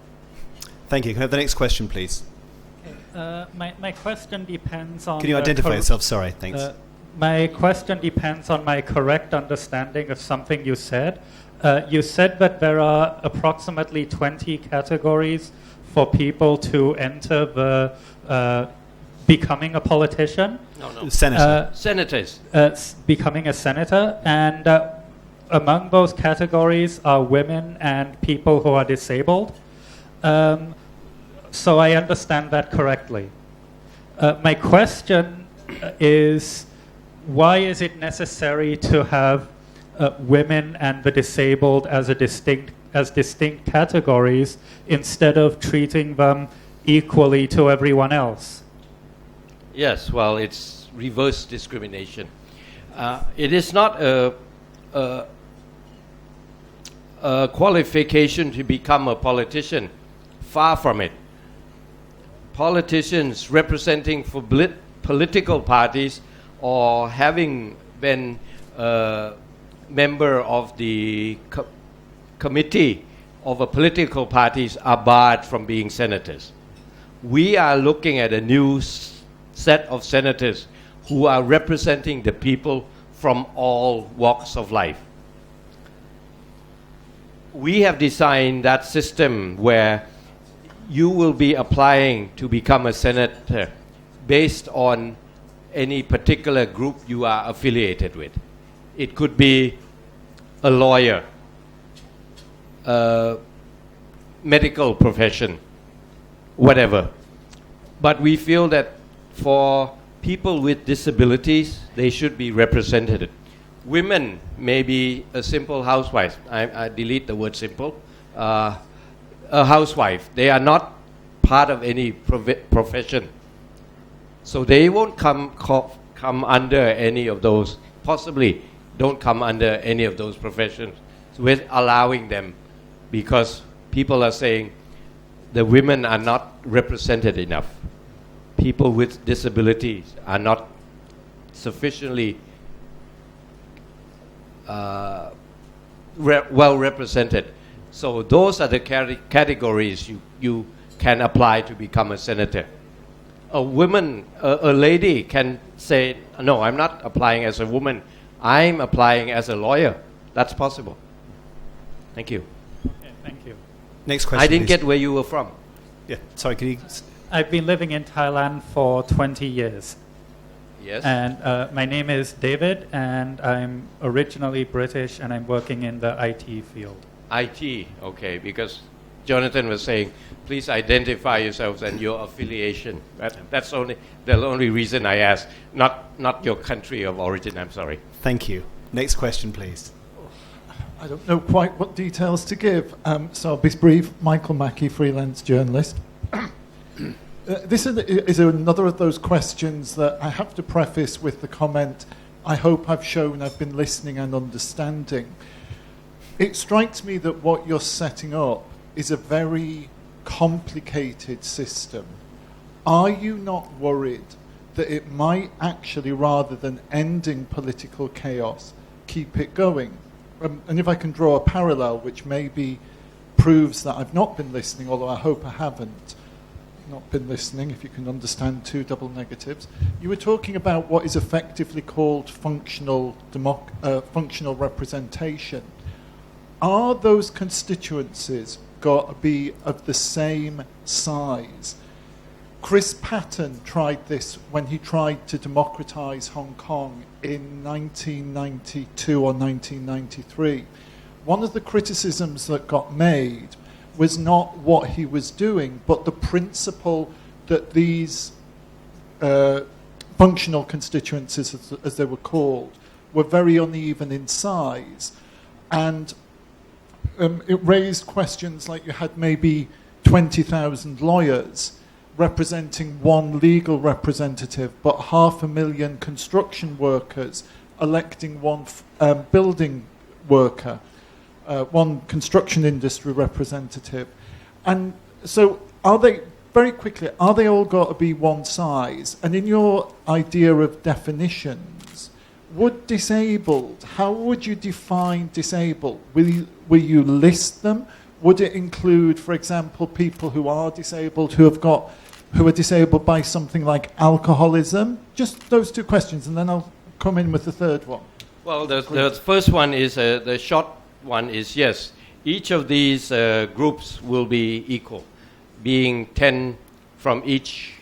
Thank you. Can I have the next question, please? My question depends on... Can you identify yourself? Sorry, thanks. My question depends on my correct understanding of something you said. You said that there are approximately 20 categories for people to enter the becoming a politician. No. Senator. Senators. Becoming a senator. And among those categories are women and people who are disabled. So I understand that correctly. My question is, why is it necessary to have women and the disabled as distinct categories instead of treating them equally to everyone else? Yes, well, it's reverse discrimination. It is not a qualification to become a politician. Far from it. Politicians representing political parties or having been a member of the committee of a political parties are barred from being senators. We are looking at a new set of senators who are representing the people from all walks of life. We have designed that system where you will be applying to become a senator based on any particular group you are affiliated with. It could be a lawyer, a medical profession, whatever. But we feel that for people with disabilities, they should be represented. Women may be a simple housewife. I delete the word simple. A housewife. They are not part of any profession. So they won't come under any of those, possibly don't come under any of those professions. So we're allowing them because people are saying the women are not represented enough. People with disabilities are not sufficiently well represented. So those are the categories you can apply to become a senator. A woman, a lady can say, no, I'm not applying as a woman. I'm applying as a lawyer. That's possible. Thank you. Okay, thank you. Next question, I didn't please. get where you were from. Yeah, sorry, can you... I've been living in Thailand for 20 years. Yes. And my name is David, and I'm originally British, and I'm working in the IT field. IT, okay, because Jonathan was saying, please identify yourselves and your affiliation. That's the only reason I asked, not your country of origin. I'm sorry. Thank you. Next question, please. I don't know quite what details to give, so I'll be brief. Michael Mackey, freelance journalist. This is another of those questions that I have to preface with the comment, I hope I've shown I've been listening and understanding. It strikes me that what you're setting up is a very complicated system. Are you not worried that it might actually, rather than ending political chaos, keep it going? And if I can draw a parallel, which maybe proves that I've not been listening, although I hope I haven't not been listening, if you can understand two double negatives. You were talking about what is effectively called functional representation. Are those constituencies got to be of the same size? Chris Patton tried this when he tried to democratize Hong Kong in 1992 or 1993. One of the criticisms that got made was not what he was doing, but the principle that these functional constituencies, as they were called, were very uneven in size. And it raised questions like you had maybe 20,000 lawyers representing one legal representative, but 500,000 construction workers electing one building worker, one construction industry representative. And so are they, very quickly, are they all got to be one size? And in your idea of definitions, would disabled, how would you define disabled? Will you list them? Would it include, for example, people who are disabled, who are disabled by something like alcoholism? Just those two questions, and then I'll come in with the third one. Well, the first one is, the short one is yes. Each of these groups will be equal, being 10 from each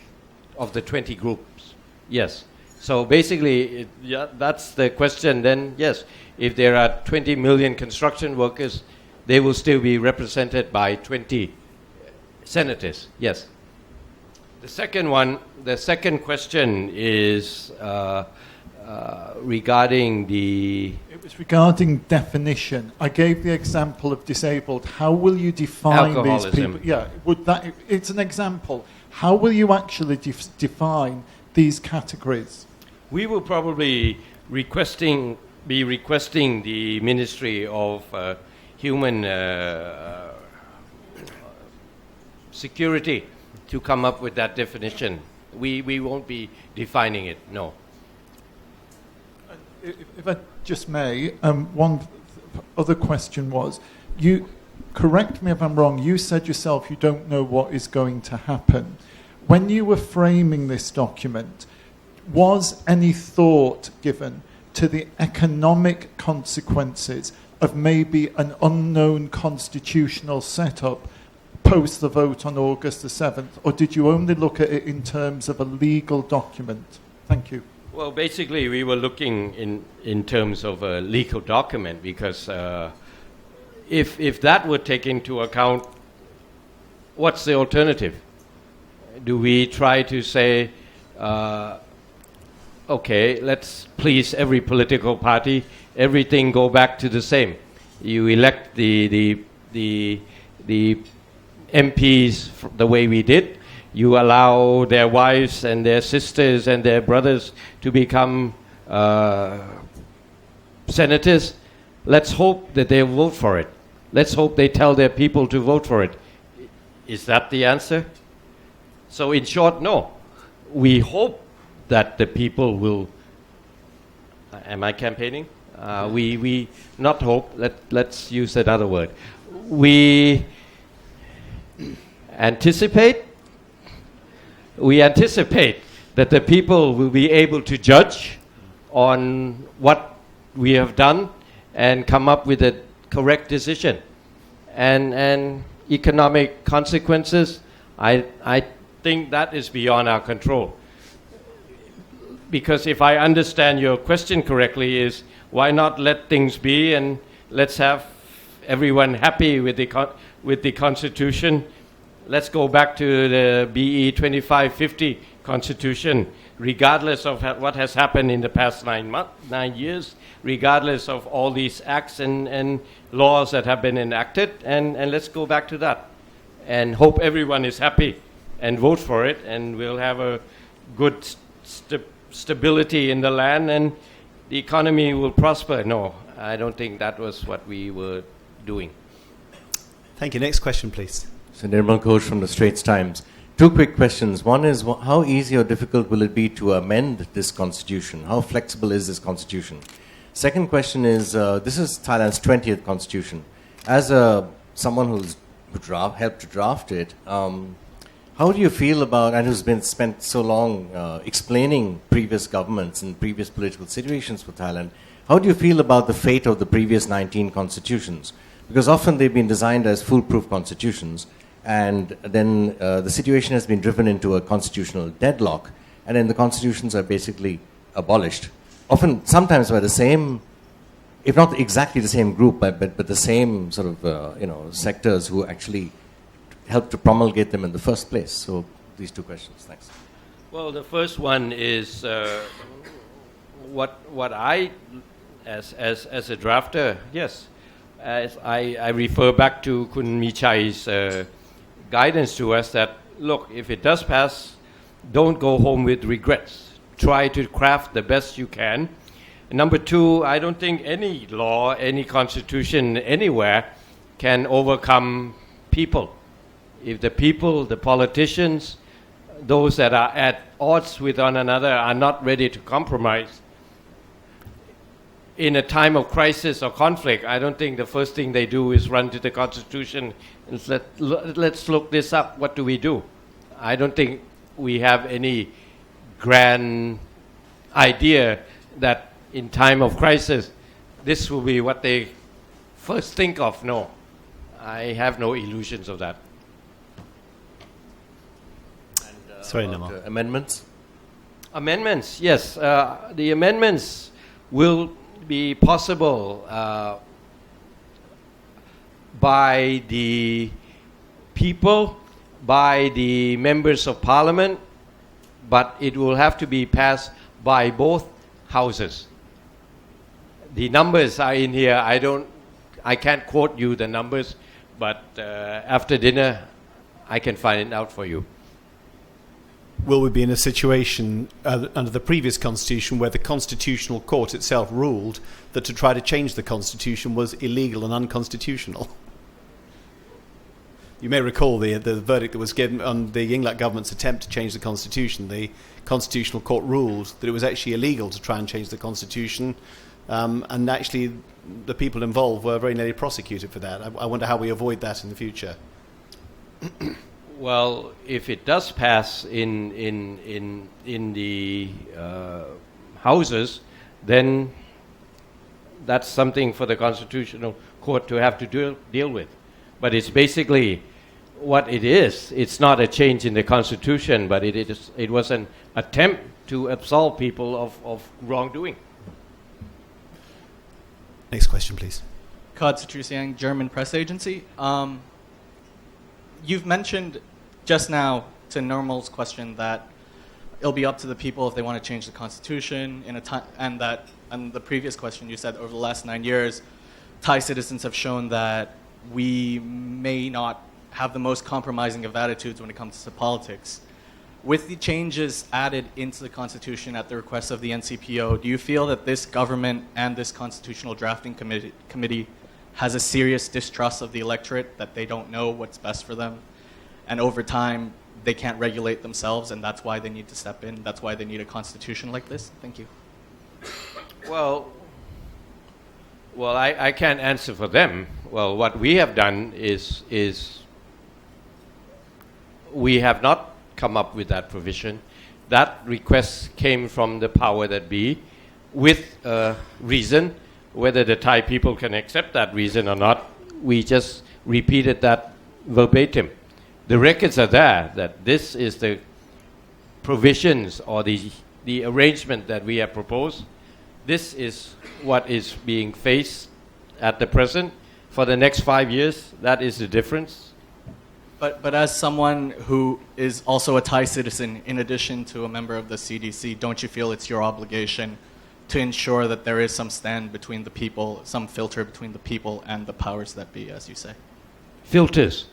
of the 20 groups. Yes. So basically, that's the question. Then, yes, if there are 20 million construction workers, they will still be represented by 20 senators. Yes. The second question is regarding the... It was regarding definition. I gave the example of disabled. How will you define these people? Yeah, it's an example. How will you actually define these categories? We will probably be requesting the Ministry of Human Security to come up with that definition. We won't be defining it, no. If I just may, one other question was, you correct me if I'm wrong, you said yourself you don't know what is going to happen. When you were framing this document, was any thought given to the economic consequences of maybe an unknown constitutional setup post the vote on August the 7th, or did you only look at it in terms of a legal document? Thank you. Well, basically, we were looking in terms of a legal document because if that were taken into account, what's the alternative? Do we try to say, okay, let's please every political party, everything go back to the same. You elect the MPs the way we did. You allow their wives and their sisters and their brothers to become senators. Let's hope that they vote for it. Let's hope they tell their people to vote for it. Is that the answer? So in short, no. We hope that the people will... Am I campaigning? We not hope. Let's use another word. We anticipate that the people will be able to judge on what we have done and come up with a correct decision. And economic consequences, I think that is beyond our control. Because if I understand your question correctly, is why not let things be and let's have everyone happy with the Constitution. Let's go back to the BE 2550 Constitution, regardless of what has happened in the past 9 years, regardless of all these acts and laws that have been enacted, and let's go back to that and hope everyone is happy and vote for it, and we'll have a good stability in the land and the economy will prosper. No, I don't think that was what we were doing. Thank you. Next question, please. So Nirmal Ghosh from the Straits Times. Two quick questions. One is, how easy or difficult will it be to amend this constitution? How flexible is this constitution? Second question is, this is Thailand's 20th constitution. As someone who helped to draft it, how do you feel about, and who's been spent so long explaining previous governments and previous political situations for Thailand, how do you feel about the fate of the previous 19 constitutions? Because often they've been designed as foolproof constitutions, and then the situation has been driven into a constitutional deadlock, and then the constitutions are basically abolished. Often, sometimes by the same, if not exactly the same group, but the same sort of sectors who actually helped to promulgate them in the first place. So these two questions. Thanks. Well, the first one is what I, as a drafter, yes, as I refer back to Kun Michai's guidance to us that, look, if it does pass, don't go home with regrets. Try to craft the best you can. And number two, I don't think any law, any constitution anywhere can overcome people. If the people, the politicians, those that are at odds with one another are not ready to compromise, in a time of crisis or conflict, I don't think the first thing they do is run to the Constitution and say, let's look this up. What do we do? I don't think we have any grand idea that in time of crisis, this will be what they first think of. No, I have no illusions of that. And, Sorry, Nirmal. Amendments? Amendments, yes. The amendments will be possible by the people, by the members of parliament, but it will have to be passed by both houses. The numbers are in here. I can't quote you the numbers, but after dinner I can find it out for you. Will we be in a situation under the previous constitution where the Constitutional Court itself ruled that to try to change the constitution was illegal and unconstitutional? You may recall the verdict that was given on the Yingluck government's attempt to change the constitution. The Constitutional Court ruled that it was actually illegal to try and change the constitution, and actually the people involved were very nearly prosecuted for that. I wonder how we avoid that in the future. Well, if it does pass in the houses, then that's something for the Constitutional Court to have to deal with. But it's basically what it is. It's not a change in the Constitution, but it was an attempt to absolve people of wrongdoing. Next question, please. Kad Satrusiang, German press agency. You've mentioned just now to Normal's question that it'll be up to the people if they want to change the constitution in a time, and that on the previous question you said over the last 9 years, Thai citizens have shown that we may not have the most compromising of attitudes when it comes to politics. With the changes added into the constitution at the request of the NCPO, do you feel that this government and this constitutional drafting committee has a serious distrust of the electorate, that they don't know what's best for them, and over time they can't regulate themselves, and that's why they need to step in, that's why they need a constitution like this? Thank you. Well, I can't answer for them. Well, what we have done is we have not come up with that provision. That request came from the power that be with a reason. Whether the Thai people can accept that reason or not, we just repeated that verbatim. The records are there that this is the provisions or the arrangement that we have proposed. This is what is being faced at the present. For the next 5 years, that is the difference. But as someone who is also a Thai citizen, in addition to a member of the CDC, don't you feel it's your obligation to ensure that there is some stand between the people, some filter between the people and the powers that be, as you say? Filters.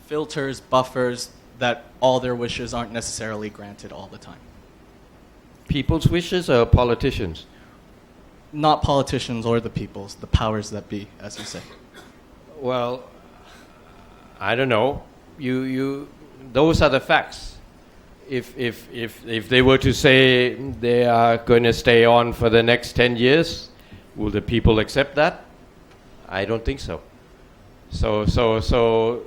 Filters, buffers, that all their wishes aren't necessarily granted all the time. People's wishes or politicians? Not politicians or the people's, the powers that be, as you say. Well, I don't know. Those are the facts. If they were to say they are going to stay on for the next 10 years, will the people accept that? I don't think so. So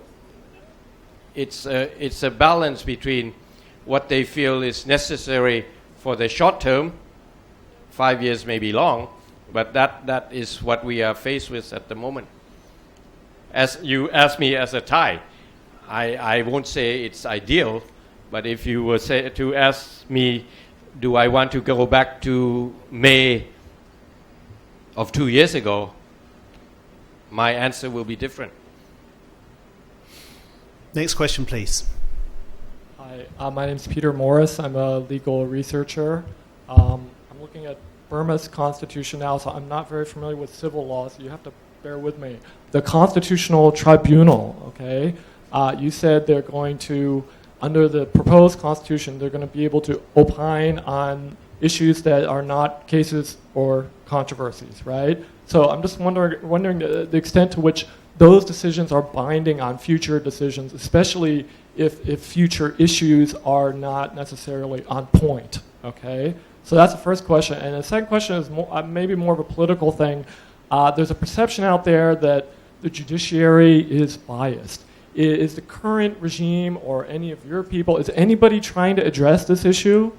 it's a balance between what they feel is necessary for the short term. 5 years may be long, but that is what we are faced with at the moment. As you ask me as a Thai, I won't say it's ideal, but if you were to ask me, do I want to go back to May of 2 years ago, my answer will be different. Next question, please. Hi, my name is Peter Morris. I'm a legal researcher. I'm looking at Burma's constitution now, so I'm not very familiar with civil law, so you have to bear with me. The Constitutional Tribunal, okay? You said they're going to, under the proposed constitution, they're going to be able to opine on issues that are not cases or controversies, right? So I'm just wondering the extent to which those decisions are binding on future decisions, especially if future issues are not necessarily on point, okay? So that's the first question. And the second question is maybe more of a political thing. There's a perception out there that the judiciary is biased. Is the current regime or any of your people, is anybody trying to address this issue?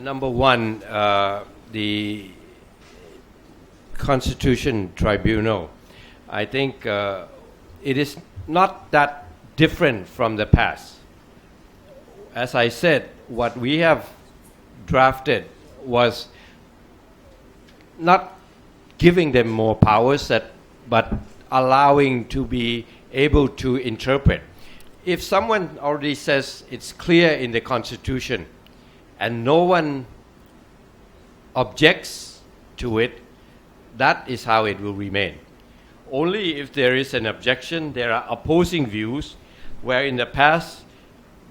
Number one, the Constitution Tribunal, I think it is not that different from the past. As I said, what we have drafted was not giving them more powers, but allowing to be able to interpret. If someone already says it's clear in the Constitution and no one objects to it, that is how it will remain. Only if there is an objection, there are opposing views, where in the past,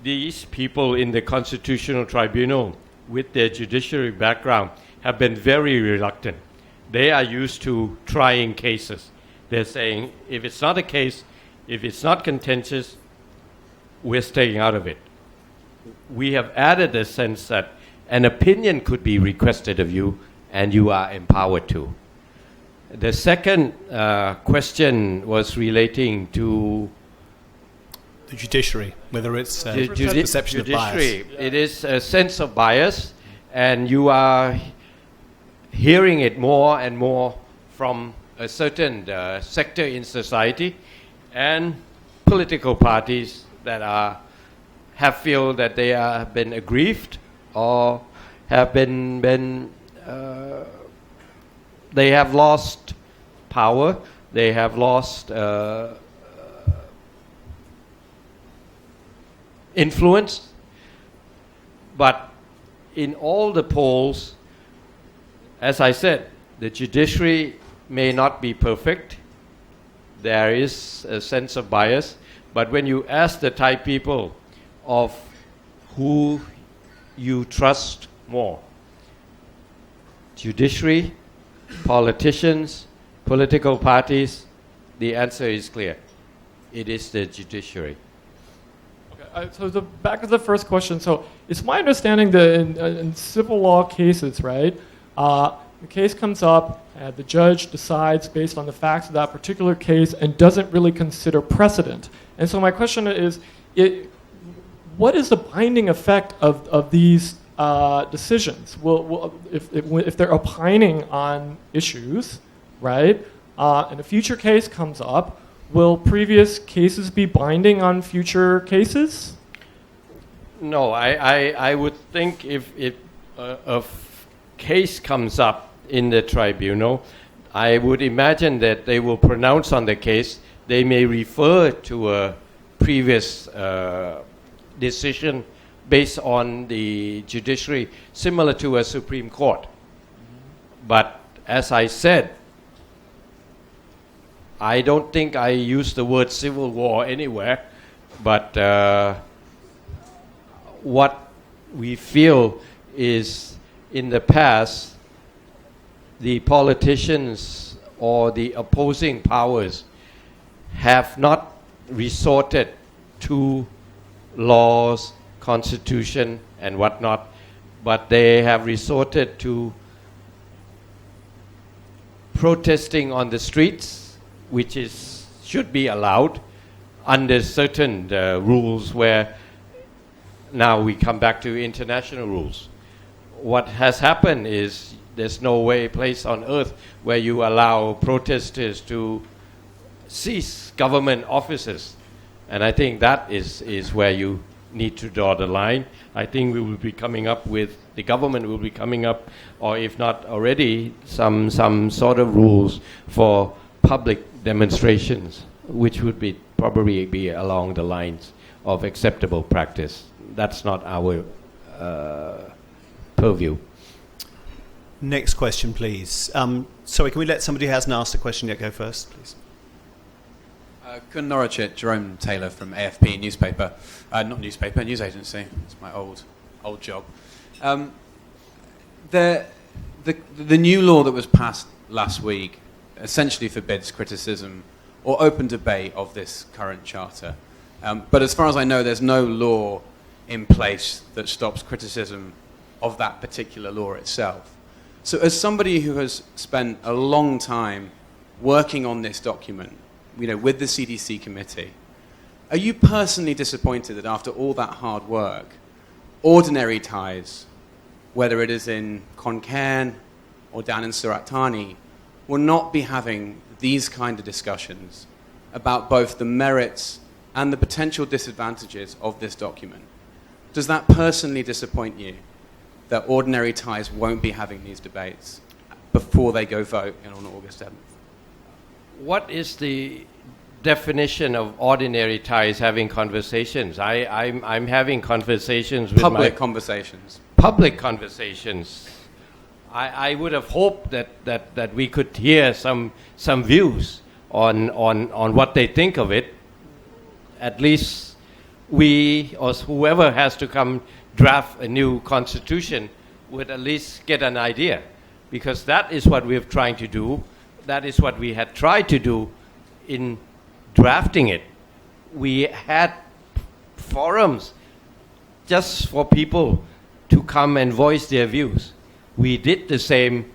these people in the Constitutional Tribunal, with their judiciary background, have been very reluctant. They are used to trying cases. They're saying, if it's not a case, If it's not contentious, we're staying out of it. We have added a sense that an opinion could be requested of you, and you are empowered to. The second question was relating to The judiciary, whether it's perception of bias. It is a sense of bias, and you are hearing it more and more from a certain sector in society and political parties that have feel that they have been aggrieved or have been they have lost power, they have lost influence. But in all the polls, as I said, the judiciary may not be perfect. There is a sense of bias. But when you ask the Thai people of who you trust more, judiciary, politicians, political parties, the answer is clear. It is the judiciary. Okay, so back to the first question. So it's my understanding that in civil law cases, right, the case comes up and the judge decides based on the facts of that particular case and doesn't really consider precedent. And so my question is, what is the binding effect of these decisions? If they're opining on issues, right, and a future case comes up, will previous cases be binding on future cases? No, I would think if a case comes up in the tribunal, I would imagine that they will pronounce on the case. They may refer to a previous decision based on the judiciary, similar to a Supreme Court. But as I said, I don't think I used the word civil war anywhere, but what we feel is in the past, the politicians or the opposing powers have not resorted to laws, constitution, and whatnot, but they have resorted to protesting on the streets, which should be allowed under certain rules where now we come back to international rules. What has happened is there's no place on earth where you allow protesters to seize government offices. And I think that is where you need to draw the line. I think we will be coming up with, the government will be coming up, or if not already, some sort of rules for public demonstrations, which would probably be along the lines of acceptable practice. That's not our purview. Next question, please. Sorry, can we let somebody who hasn't asked a question yet go first, please? Kun Norachit, Jerome Taylor from AFP newspaper. Not newspaper, news agency. It's my old job. The new law that was passed last week essentially forbids criticism or open debate of this current charter. But as far as I know, there's no law in place that stops criticism of that particular law itself. So as somebody who has spent a long time working on this document, with the CDC committee, are you personally disappointed that after all that hard work, ordinary Thais, whether it is in Khon Kaen or down in Surat Thani, will not be having these kind of discussions about both the merits and the potential disadvantages of this document? Does that personally disappoint you, that ordinary Thais won't be having these debates before they go vote on August 7th? What is the definition of ordinary Thais having conversations? I'm having conversations with public conversations. Public conversations. I would have hoped that we could hear some views on what they think of it. At least we, or whoever has to come draft a new constitution, would at least get an idea. Because that is what we're trying to do. That is what we had tried to do in drafting it. we had forums just for people to come and voice their views. We did the same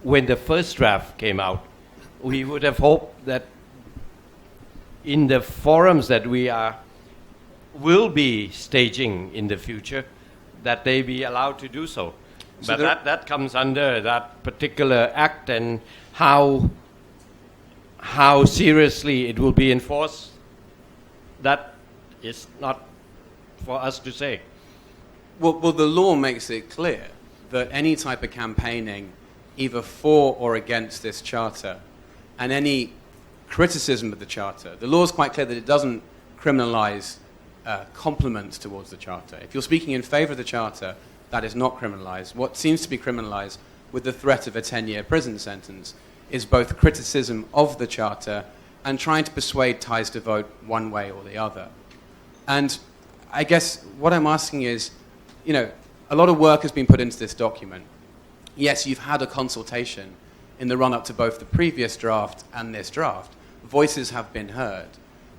when the first draft came out. We would have hoped that in the forums that we will be staging in the future, that they be allowed to do so. So But that comes under that particular act, and how seriously it will be enforced, that is not for us to say. Well, the law makes it clear that any type of campaigning, either for or against this charter, and any criticism of the charter, the law is quite clear that it doesn't criminalize compliments towards the charter. If you're speaking in favor of the charter, that is not criminalized. What seems to be criminalized with the threat of a 10-year prison sentence is both criticism of the charter and trying to persuade Thais to vote one way or the other. And I guess what I'm asking is, you know, a lot of work has been put into this document. Yes, you've had a consultation in the run-up to both the previous draft and this draft. Voices have been heard.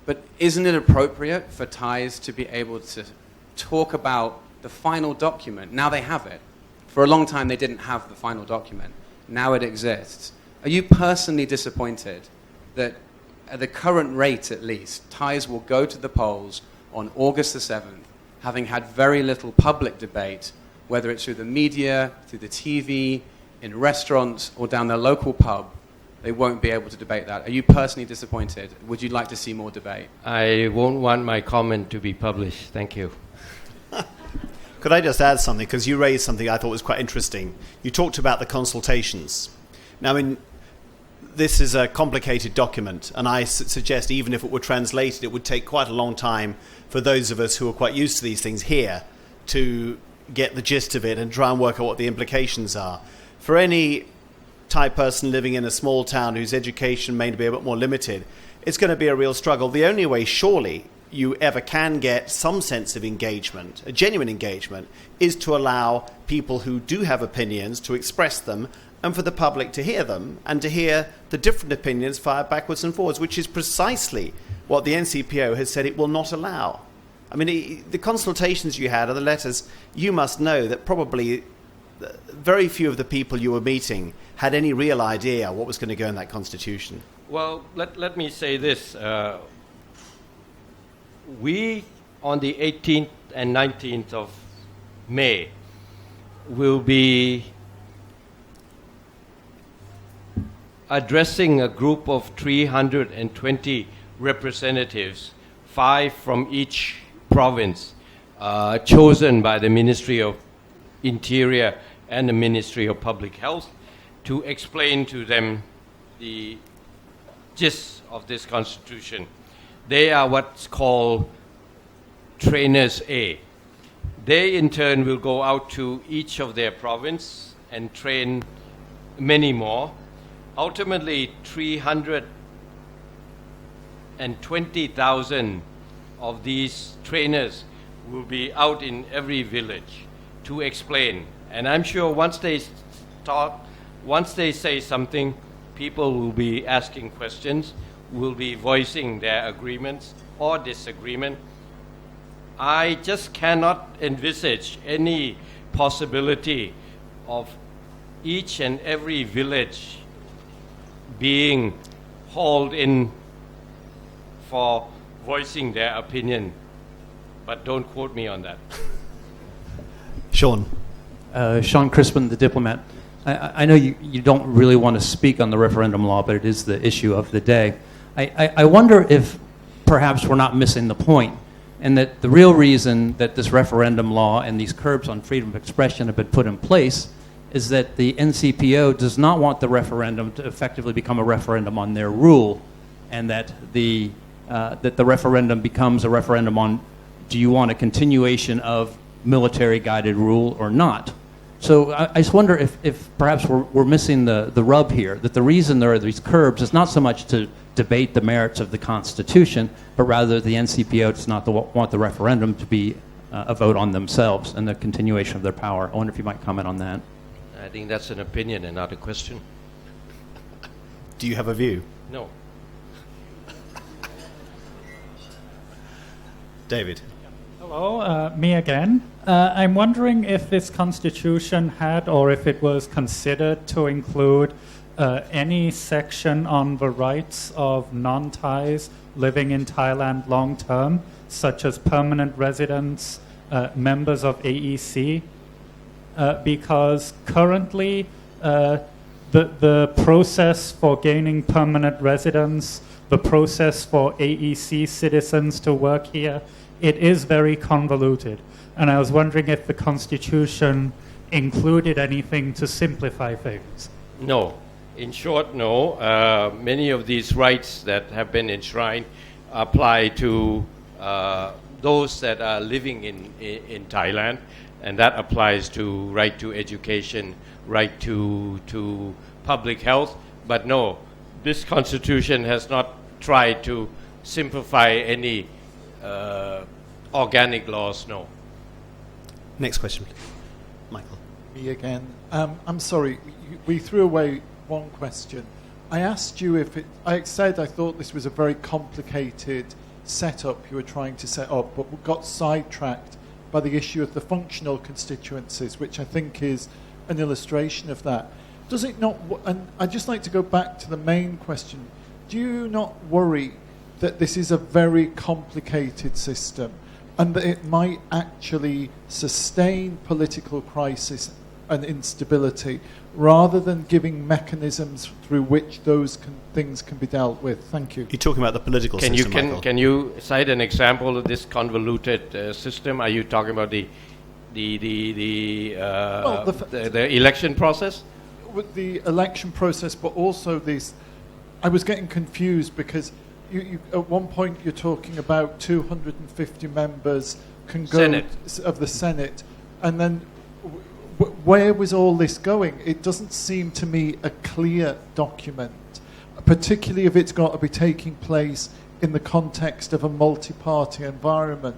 But isn't it appropriate for Thais to be able to talk about the final document? Now they have it. For a long time they didn't have the final document. Now it exists. Are you personally disappointed that at the current rate at least, Thais will go to the polls on August the 7th, having had very little public debate, whether it's through the media, through the TV, in restaurants, or down their local pub? They won't be able to debate that. Are you personally disappointed? Would you like to see more debate? I won't want my comment to be published. Thank you. Could I just add something? Because you raised something I thought was quite interesting. You talked about the consultations. Now, I mean, this is a complicated document, and I suggest even if it were translated, it would take quite a long time for those of us who are quite used to these things here to get the gist of it and try and work out what the implications are. For any Thai person living in a small town whose education may be a bit more limited, it's going to be a real struggle. The only way, surely, you ever can get some sense of engagement, a genuine engagement, is to allow people who do have opinions to express them, and for the public to hear them and to hear the different opinions fired backwards and forwards, which is precisely what the NCPO has said it will not allow. I mean, the consultations you had, or the letters, you must know that probably very few of the people you were meeting had any real idea what was going to go in that constitution. Well, let me say this. We, on the 18th and 19th of May, will be addressing a group of 320 representatives, 5 from each province, chosen by the Ministry of Interior and the Ministry of Public Health, to explain to them the gist of this constitution. They are what's called trainers A. They in turn will go out to each of their province and train many more. Ultimately, 320,000 of these trainers will be out in every village to explain. And I'm sure once they say something, people will be asking questions, will be voicing their agreements or disagreement. I just cannot envisage any possibility of each and every village being hauled in for voicing their opinion. But don't quote me on that. Sean. Sean Crispin, the diplomat. I know you don't really want to speak on the referendum law, but it is the issue of the day. I wonder if perhaps we're not missing the point, and that the real reason that this referendum law and these curbs on freedom of expression have been put in place is that the NCPO does not want the referendum to effectively become a referendum on their rule, and that the referendum becomes a referendum on, do you want a continuation of military-guided rule or not? So I just wonder if perhaps we're missing the rub here, that the reason there are these curbs is not so much to debate the merits of the Constitution, but rather the NCPO does not want the referendum to be a vote on themselves and the continuation of their power. I wonder if you might comment on that. I think that's an opinion and not a question. Do you have a view? No. David. Hello, me again. I'm wondering if this constitution had, or if it was considered to include any section on the rights of non-Thais living in Thailand long term, such as permanent residents, members of AEC, because currently the process for gaining permanent residence, the process for AEC citizens to work here, it is very convoluted. And I was wondering if the Constitution included anything to simplify things. No. In short, no. Many of these rights that have been enshrined apply to those that are living in Thailand, and that applies to right to education, right to public health. But no, this constitution has not tried to simplify any organic laws, no. Next question, please. Michael. Me again. I'm sorry, we threw away one question. I asked you if I said I thought this was a very complicated setup you were trying to set up, but got sidetracked by the issue of the functional constituencies, which I think is an illustration of that. Does it not, and I'd just like to go back to the main question, do you not worry that this is a very complicated system and that it might actually sustain political crisis and instability rather than giving mechanisms through which those things can be dealt with? Thank you. You're talking about the political system, Michael. Can you cite an example of this convoluted system? Are you talking about the election process? With the election process, but also this, I was getting confused because you at one point you're talking about 250 members can go Senate. Of the Senate, and then where was all this going? It doesn't seem to me a clear document, particularly if it's got to be taking place in the context of a multi-party environment.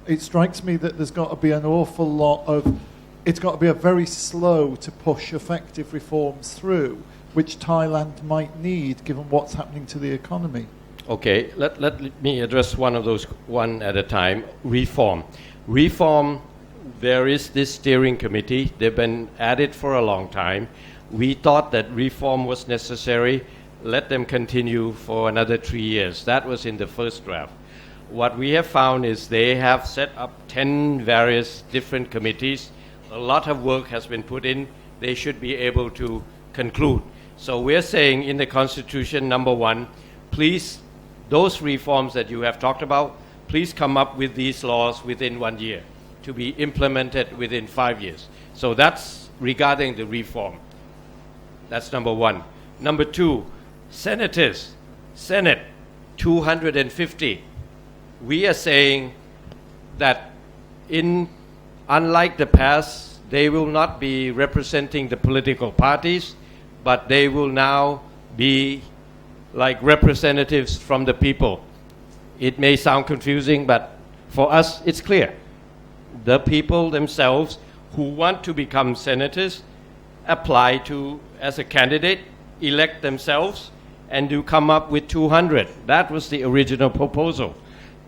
It strikes me that there's got to be an awful lot of, it's got to be a very slow to push effective reforms through, which Thailand might need given what's happening to the economy. Okay, let me address one of those one at a time. Reform, there is this steering committee. They've been at it for a long time. We thought that reform was necessary. Let them continue for another 3 years. That was in the first draft. What we have found is they have set up 10 various different committees. A lot of work has been put in. They should be able to conclude. So we're saying in the Constitution, number one, please, those reforms that you have talked about, please come up with these laws within 1 year to be implemented within 5 years. So that's regarding the reform. That's number one. Number two, senators, Senate, 250. We are saying that unlike the past, they will not be representing the political parties, but they will now be like representatives from the people. It may sound confusing, but for us, it's clear. The people themselves who want to become senators apply to, as a candidate, elect themselves, and do come up with 200. That was the original proposal.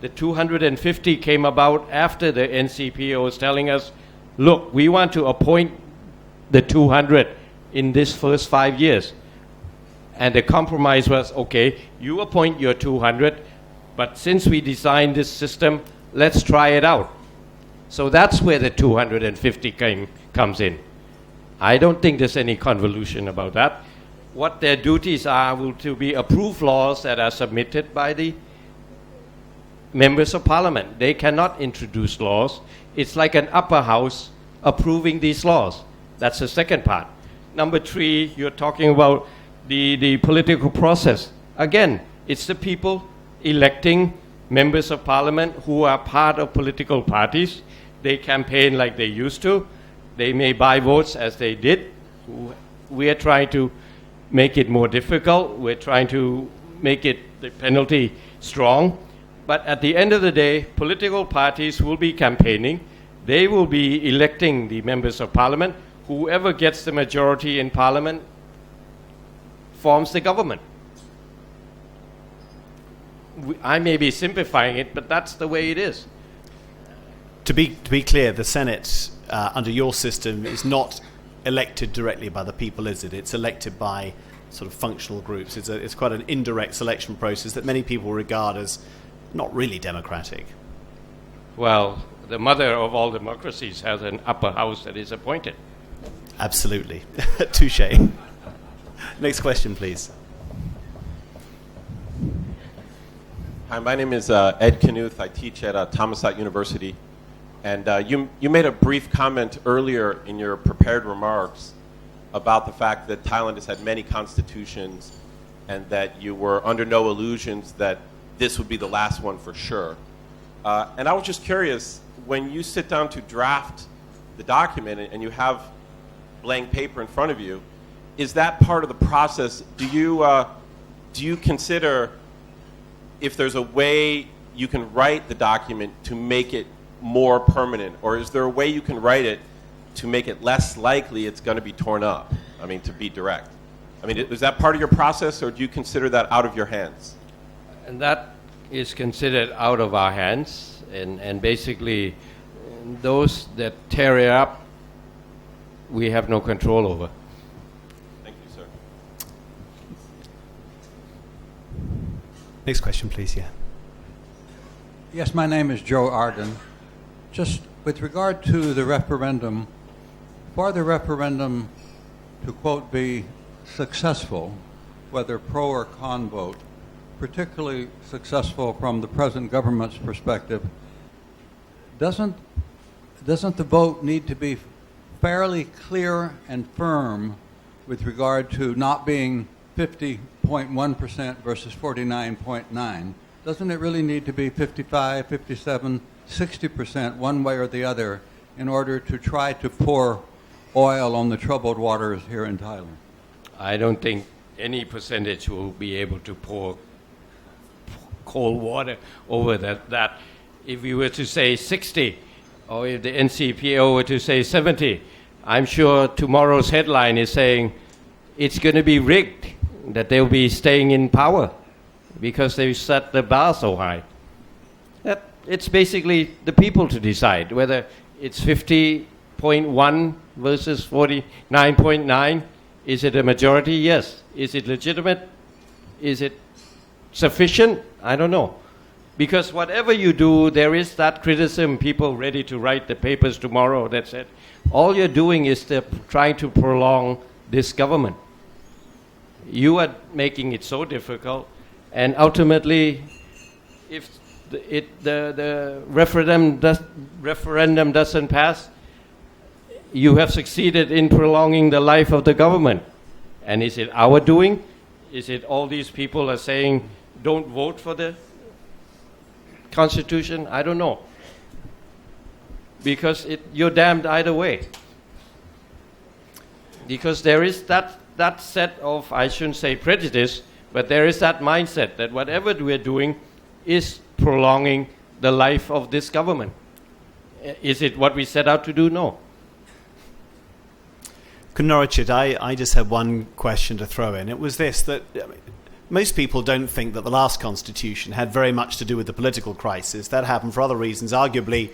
The 250 came about after the NCPO was telling us, look, we want to appoint the 200 in this first 5 years. And the compromise was, okay, you appoint your 200, but since we designed this system, let's try it out. So that's where the 250 comes in. I don't think there's any convolution about that. What their duties are will to be approve laws that are submitted by the members of parliament. They cannot introduce laws. It's like an upper house approving these laws. That's the second part. Number three, you're talking about the political process. Again, it's the people electing members of parliament who are part of political parties. They campaign like they used to. They may buy votes as they did. We are trying to make it more difficult. We're trying to make it the penalty strong. But at the end of the day, political parties will be campaigning. They will be electing the members of parliament. Whoever gets the majority in parliament forms the government. I may be simplifying it, but that's the way it is. To be clear, the Senate under your system is not elected directly by the people, is it? It's elected by sort of functional groups. It's quite an indirect selection process that many people regard as not really democratic. Well, the mother of all democracies has an upper house that is appointed. Absolutely. Touche. Next question, please. Hi, my name is Ed Knuth. I teach at Thammasat University. And you made a brief comment earlier in your prepared remarks about the fact that Thailand has had many constitutions and that you were under no illusions that this would be the last one for sure. And I was just curious, when you sit down to draft the document and you have blank paper in front of you, is that part of the process? Do you consider if there's a way you can write the document to make it more permanent, or is there a way you can write it to make it less likely it's going to be torn up? I mean, to be direct. I mean, is that part of your process, or do you consider that out of your hands? And that is considered out of our hands, and basically those that tear it up, we have no control over. Thank you, sir. Next question, please, yeah. Yes, my name is Joe Arden. Just with regard to the referendum, for the referendum to, quote, be successful, whether pro or con vote, particularly successful from the present government's perspective, doesn't the vote need to be fairly clear and firm with regard to not being 50.1% versus 49.9%? Doesn't it really need to be 55, 57, 60% one way or the other in order to try to pour oil on the troubled waters here in Thailand? I don't think any percentage will be able to pour cold water over that. If we were to say 60, or if the NCPO were to say 70, I'm sure tomorrow's headline is saying it's going to be rigged, that they'll be staying in power because they set the bar so high. It's basically the people to decide whether it's 50.1 versus 49.9. Is it a majority? Yes. Is it legitimate? Is it sufficient? I don't know. Because whatever you do, there is that criticism, people ready to write the papers tomorrow that said, all you're doing is trying to prolong this government. You are making it so difficult, and ultimately, if the referendum doesn't pass, you have succeeded in prolonging the life of the government. And is it our doing? Is it all these people are saying, don't vote for the Constitution? I don't know. Because you're damned either way. Because there is that set of, I shouldn't say prejudice, but there is that mindset that whatever we're doing is prolonging the life of this government. Is it what we set out to do? No. Norachit, I just had one question to throw in. It was this, that most people don't think that the last constitution had very much to do with the political crisis. That happened for other reasons, arguably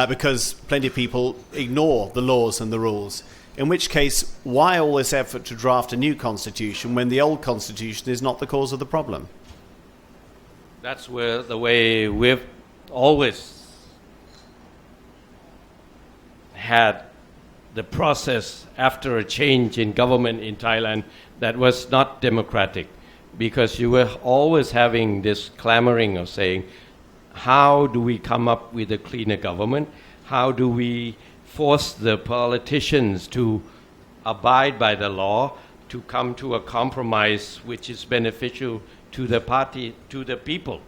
because plenty of people ignore the laws and the rules. In which case, why all this effort to draft a new constitution when the old constitution is not the cause of the problem? That's where the way we've always had the process after a change in government in Thailand that was not democratic, because you were always having this clamoring of saying, how do we come up with a cleaner government? How do we force the politicians to abide by the law, to come to a compromise which is beneficial to the party, to the people?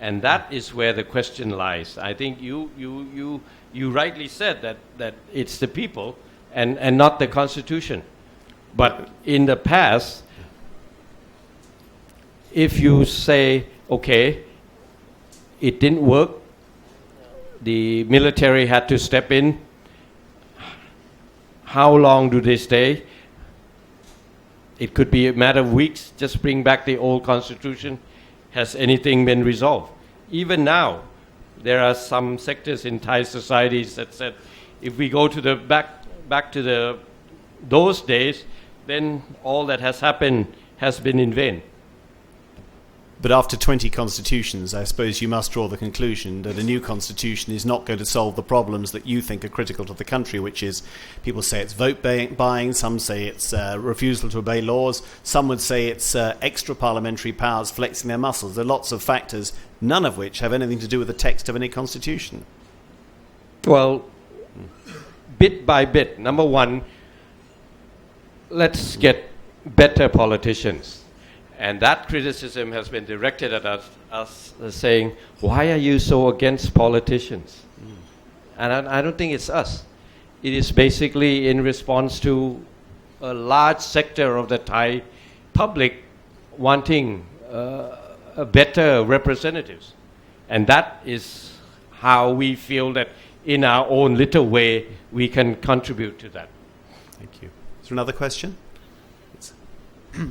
And that is where the question lies. I think you rightly said that it's the people and not the Constitution. But in the past, if you say, okay, it didn't work, the military had to step in, how long do they stay? It could be a matter of weeks, just bring back the old Constitution. Has anything been resolved? Even now, There are some sectors in Thai societies that said, if we go to the back to those days, then all that has happened has been in vain. But after 20 constitutions, I suppose you must draw the conclusion that a new constitution is not going to solve the problems that you think are critical to the country, which is, people say it's vote buying, some say it's refusal to obey laws, some would say it's extra parliamentary powers flexing their muscles. There are lots of factors, none of which have anything to do with the text of any constitution. Well, bit by bit. Number one, let's get better politicians. And that criticism has been directed at us saying, why are you so against politicians? And I don't think it's us. It is basically in response to a large sector of the Thai public wanting better representatives. And that is how we feel that in our own little way we can contribute to that. Thank you. Is there another question?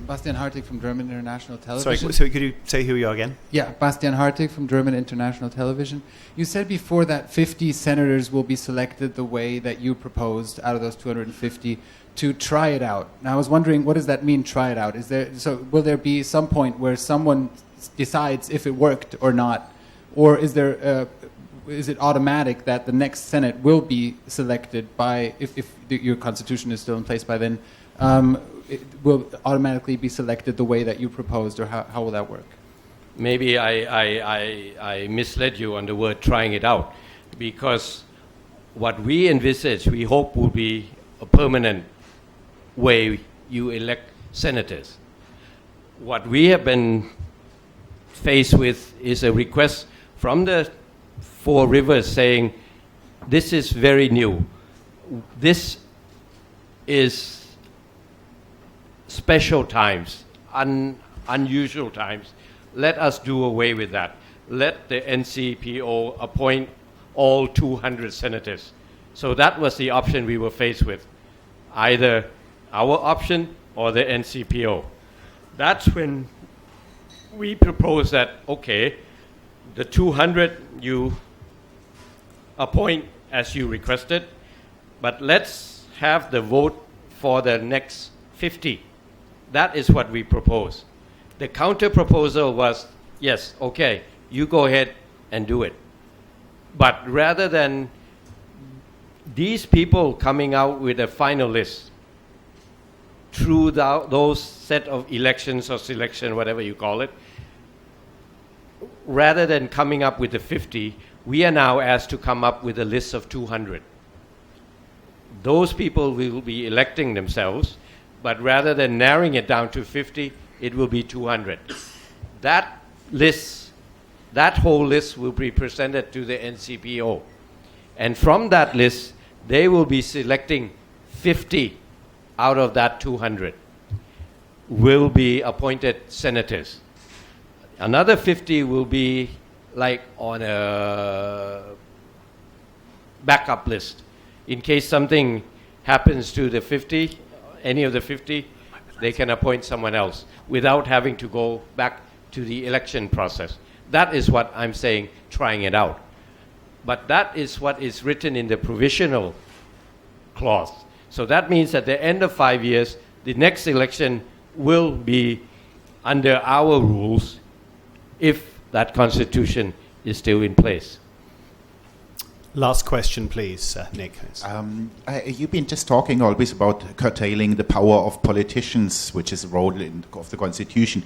Bastian Hartig from German International Television. Sorry, could you say who you are again? Yeah, Bastian Hartig from German International Television. You said before that 50 senators will be selected the way that you proposed out of those 250 to try it out. Now I was wondering, what does that mean, try it out? Will there be some point where someone decides if it worked or not? Or is it automatic that the next Senate will be selected by, if your constitution is still in place by then, it will automatically be selected the way that you proposed, or how will that work? Maybe I misled you on the word trying it out, because what we envisage, we hope will be a permanent way you elect senators. What we have been faced with is a request from the Four Rivers saying, this is very new. This is special times, unusual times. Let us do away with that. Let the NCPO appoint all 200 senators. So that was the option we were faced with, either our option or the NCPO. That's when we proposed that, okay, the 200 you appoint as you requested, but let's have the vote for the next 50. That is what we propose. The counter proposal was, yes, okay, you go ahead and do it. But rather than these people coming out with a final list through those set of elections or selection, whatever you call it, rather than coming up with the 50, we are now asked to come up with a list of 200. Those people will be electing themselves, but rather than narrowing it down to 50, it will be 200. That list, that whole list will be presented to the NCPO. And from that list, they will be selecting 50 out of that 200 will be appointed senators. Another 50 will be like on a backup list. In case something happens to the 50, any of the 50, they can appoint someone else without having to go back to the election process. That is what I'm saying, trying it out. But that is what is written in the provisional clause. So that means at the end of 5 years, the next election will be under our rules if that constitution is still in place. Last question, please, Nick. You've been just talking always about curtailing the power of politicians, which is a role of the Constitution.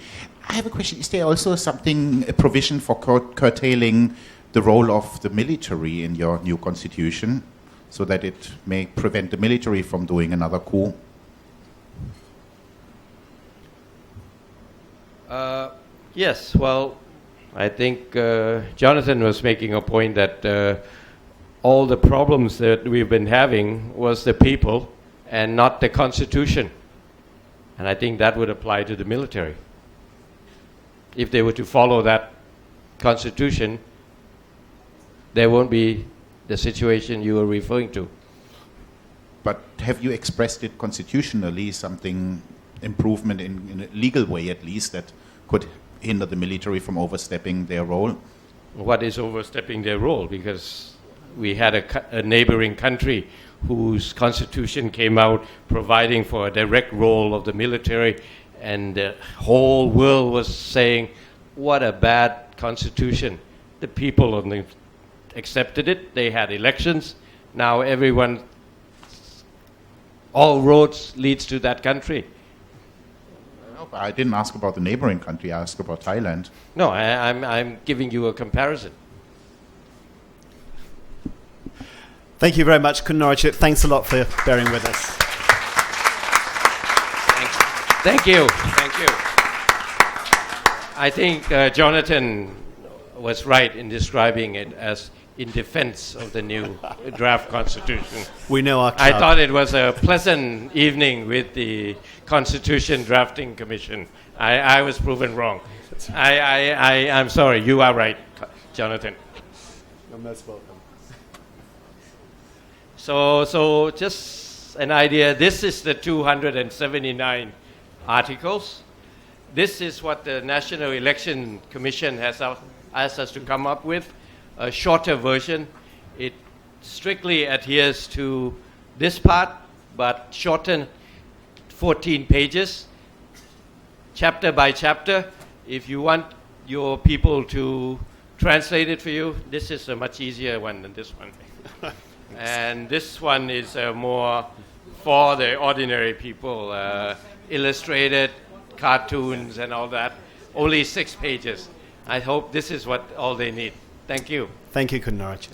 I have a question. Is there also a provision for curtailing the role of the military in your new Constitution, so that it may prevent the military from doing another coup? Yes, well, I think Jonathan was making a point that all the problems that we've been having was the people and not the Constitution. And I think that would apply to the military. If they were to follow that Constitution, there won't be the situation you were referring to. But have you expressed it constitutionally, something improvement in a legal way at least, that could hinder the military from overstepping their role? what is overstepping their role, because we had a neighboring country whose constitution came out providing for a direct role of the military, and the whole world was saying, what a bad constitution. The people accepted it, they had elections, now all roads leads to that country. No, but I didn't ask about the neighboring country, I asked about Thailand. No, I'm giving you a comparison. Thank you very much, Kun Norachit. Thanks a lot for bearing with us. Thank you. I think Jonathan was right in describing it as in defense of the new draft constitution. We know our I club. thought it was a pleasant evening with the Constitution Drafting Commission. I was proven wrong. I'm sorry, you are right, Jonathan. You're most welcome. So just an idea, this is the 279 articles. This is what the National Election Commission has asked us to come up with, a shorter version. It strictly adheres to this part, but shortened 14 pages, chapter by chapter. If you want your people to translate it for you, this is a much easier one than this one. And this one is more for the ordinary people, illustrated cartoons and all that. Only 6 pages. I hope this is what all they need. Thank you. Thank you, Kun Norachit.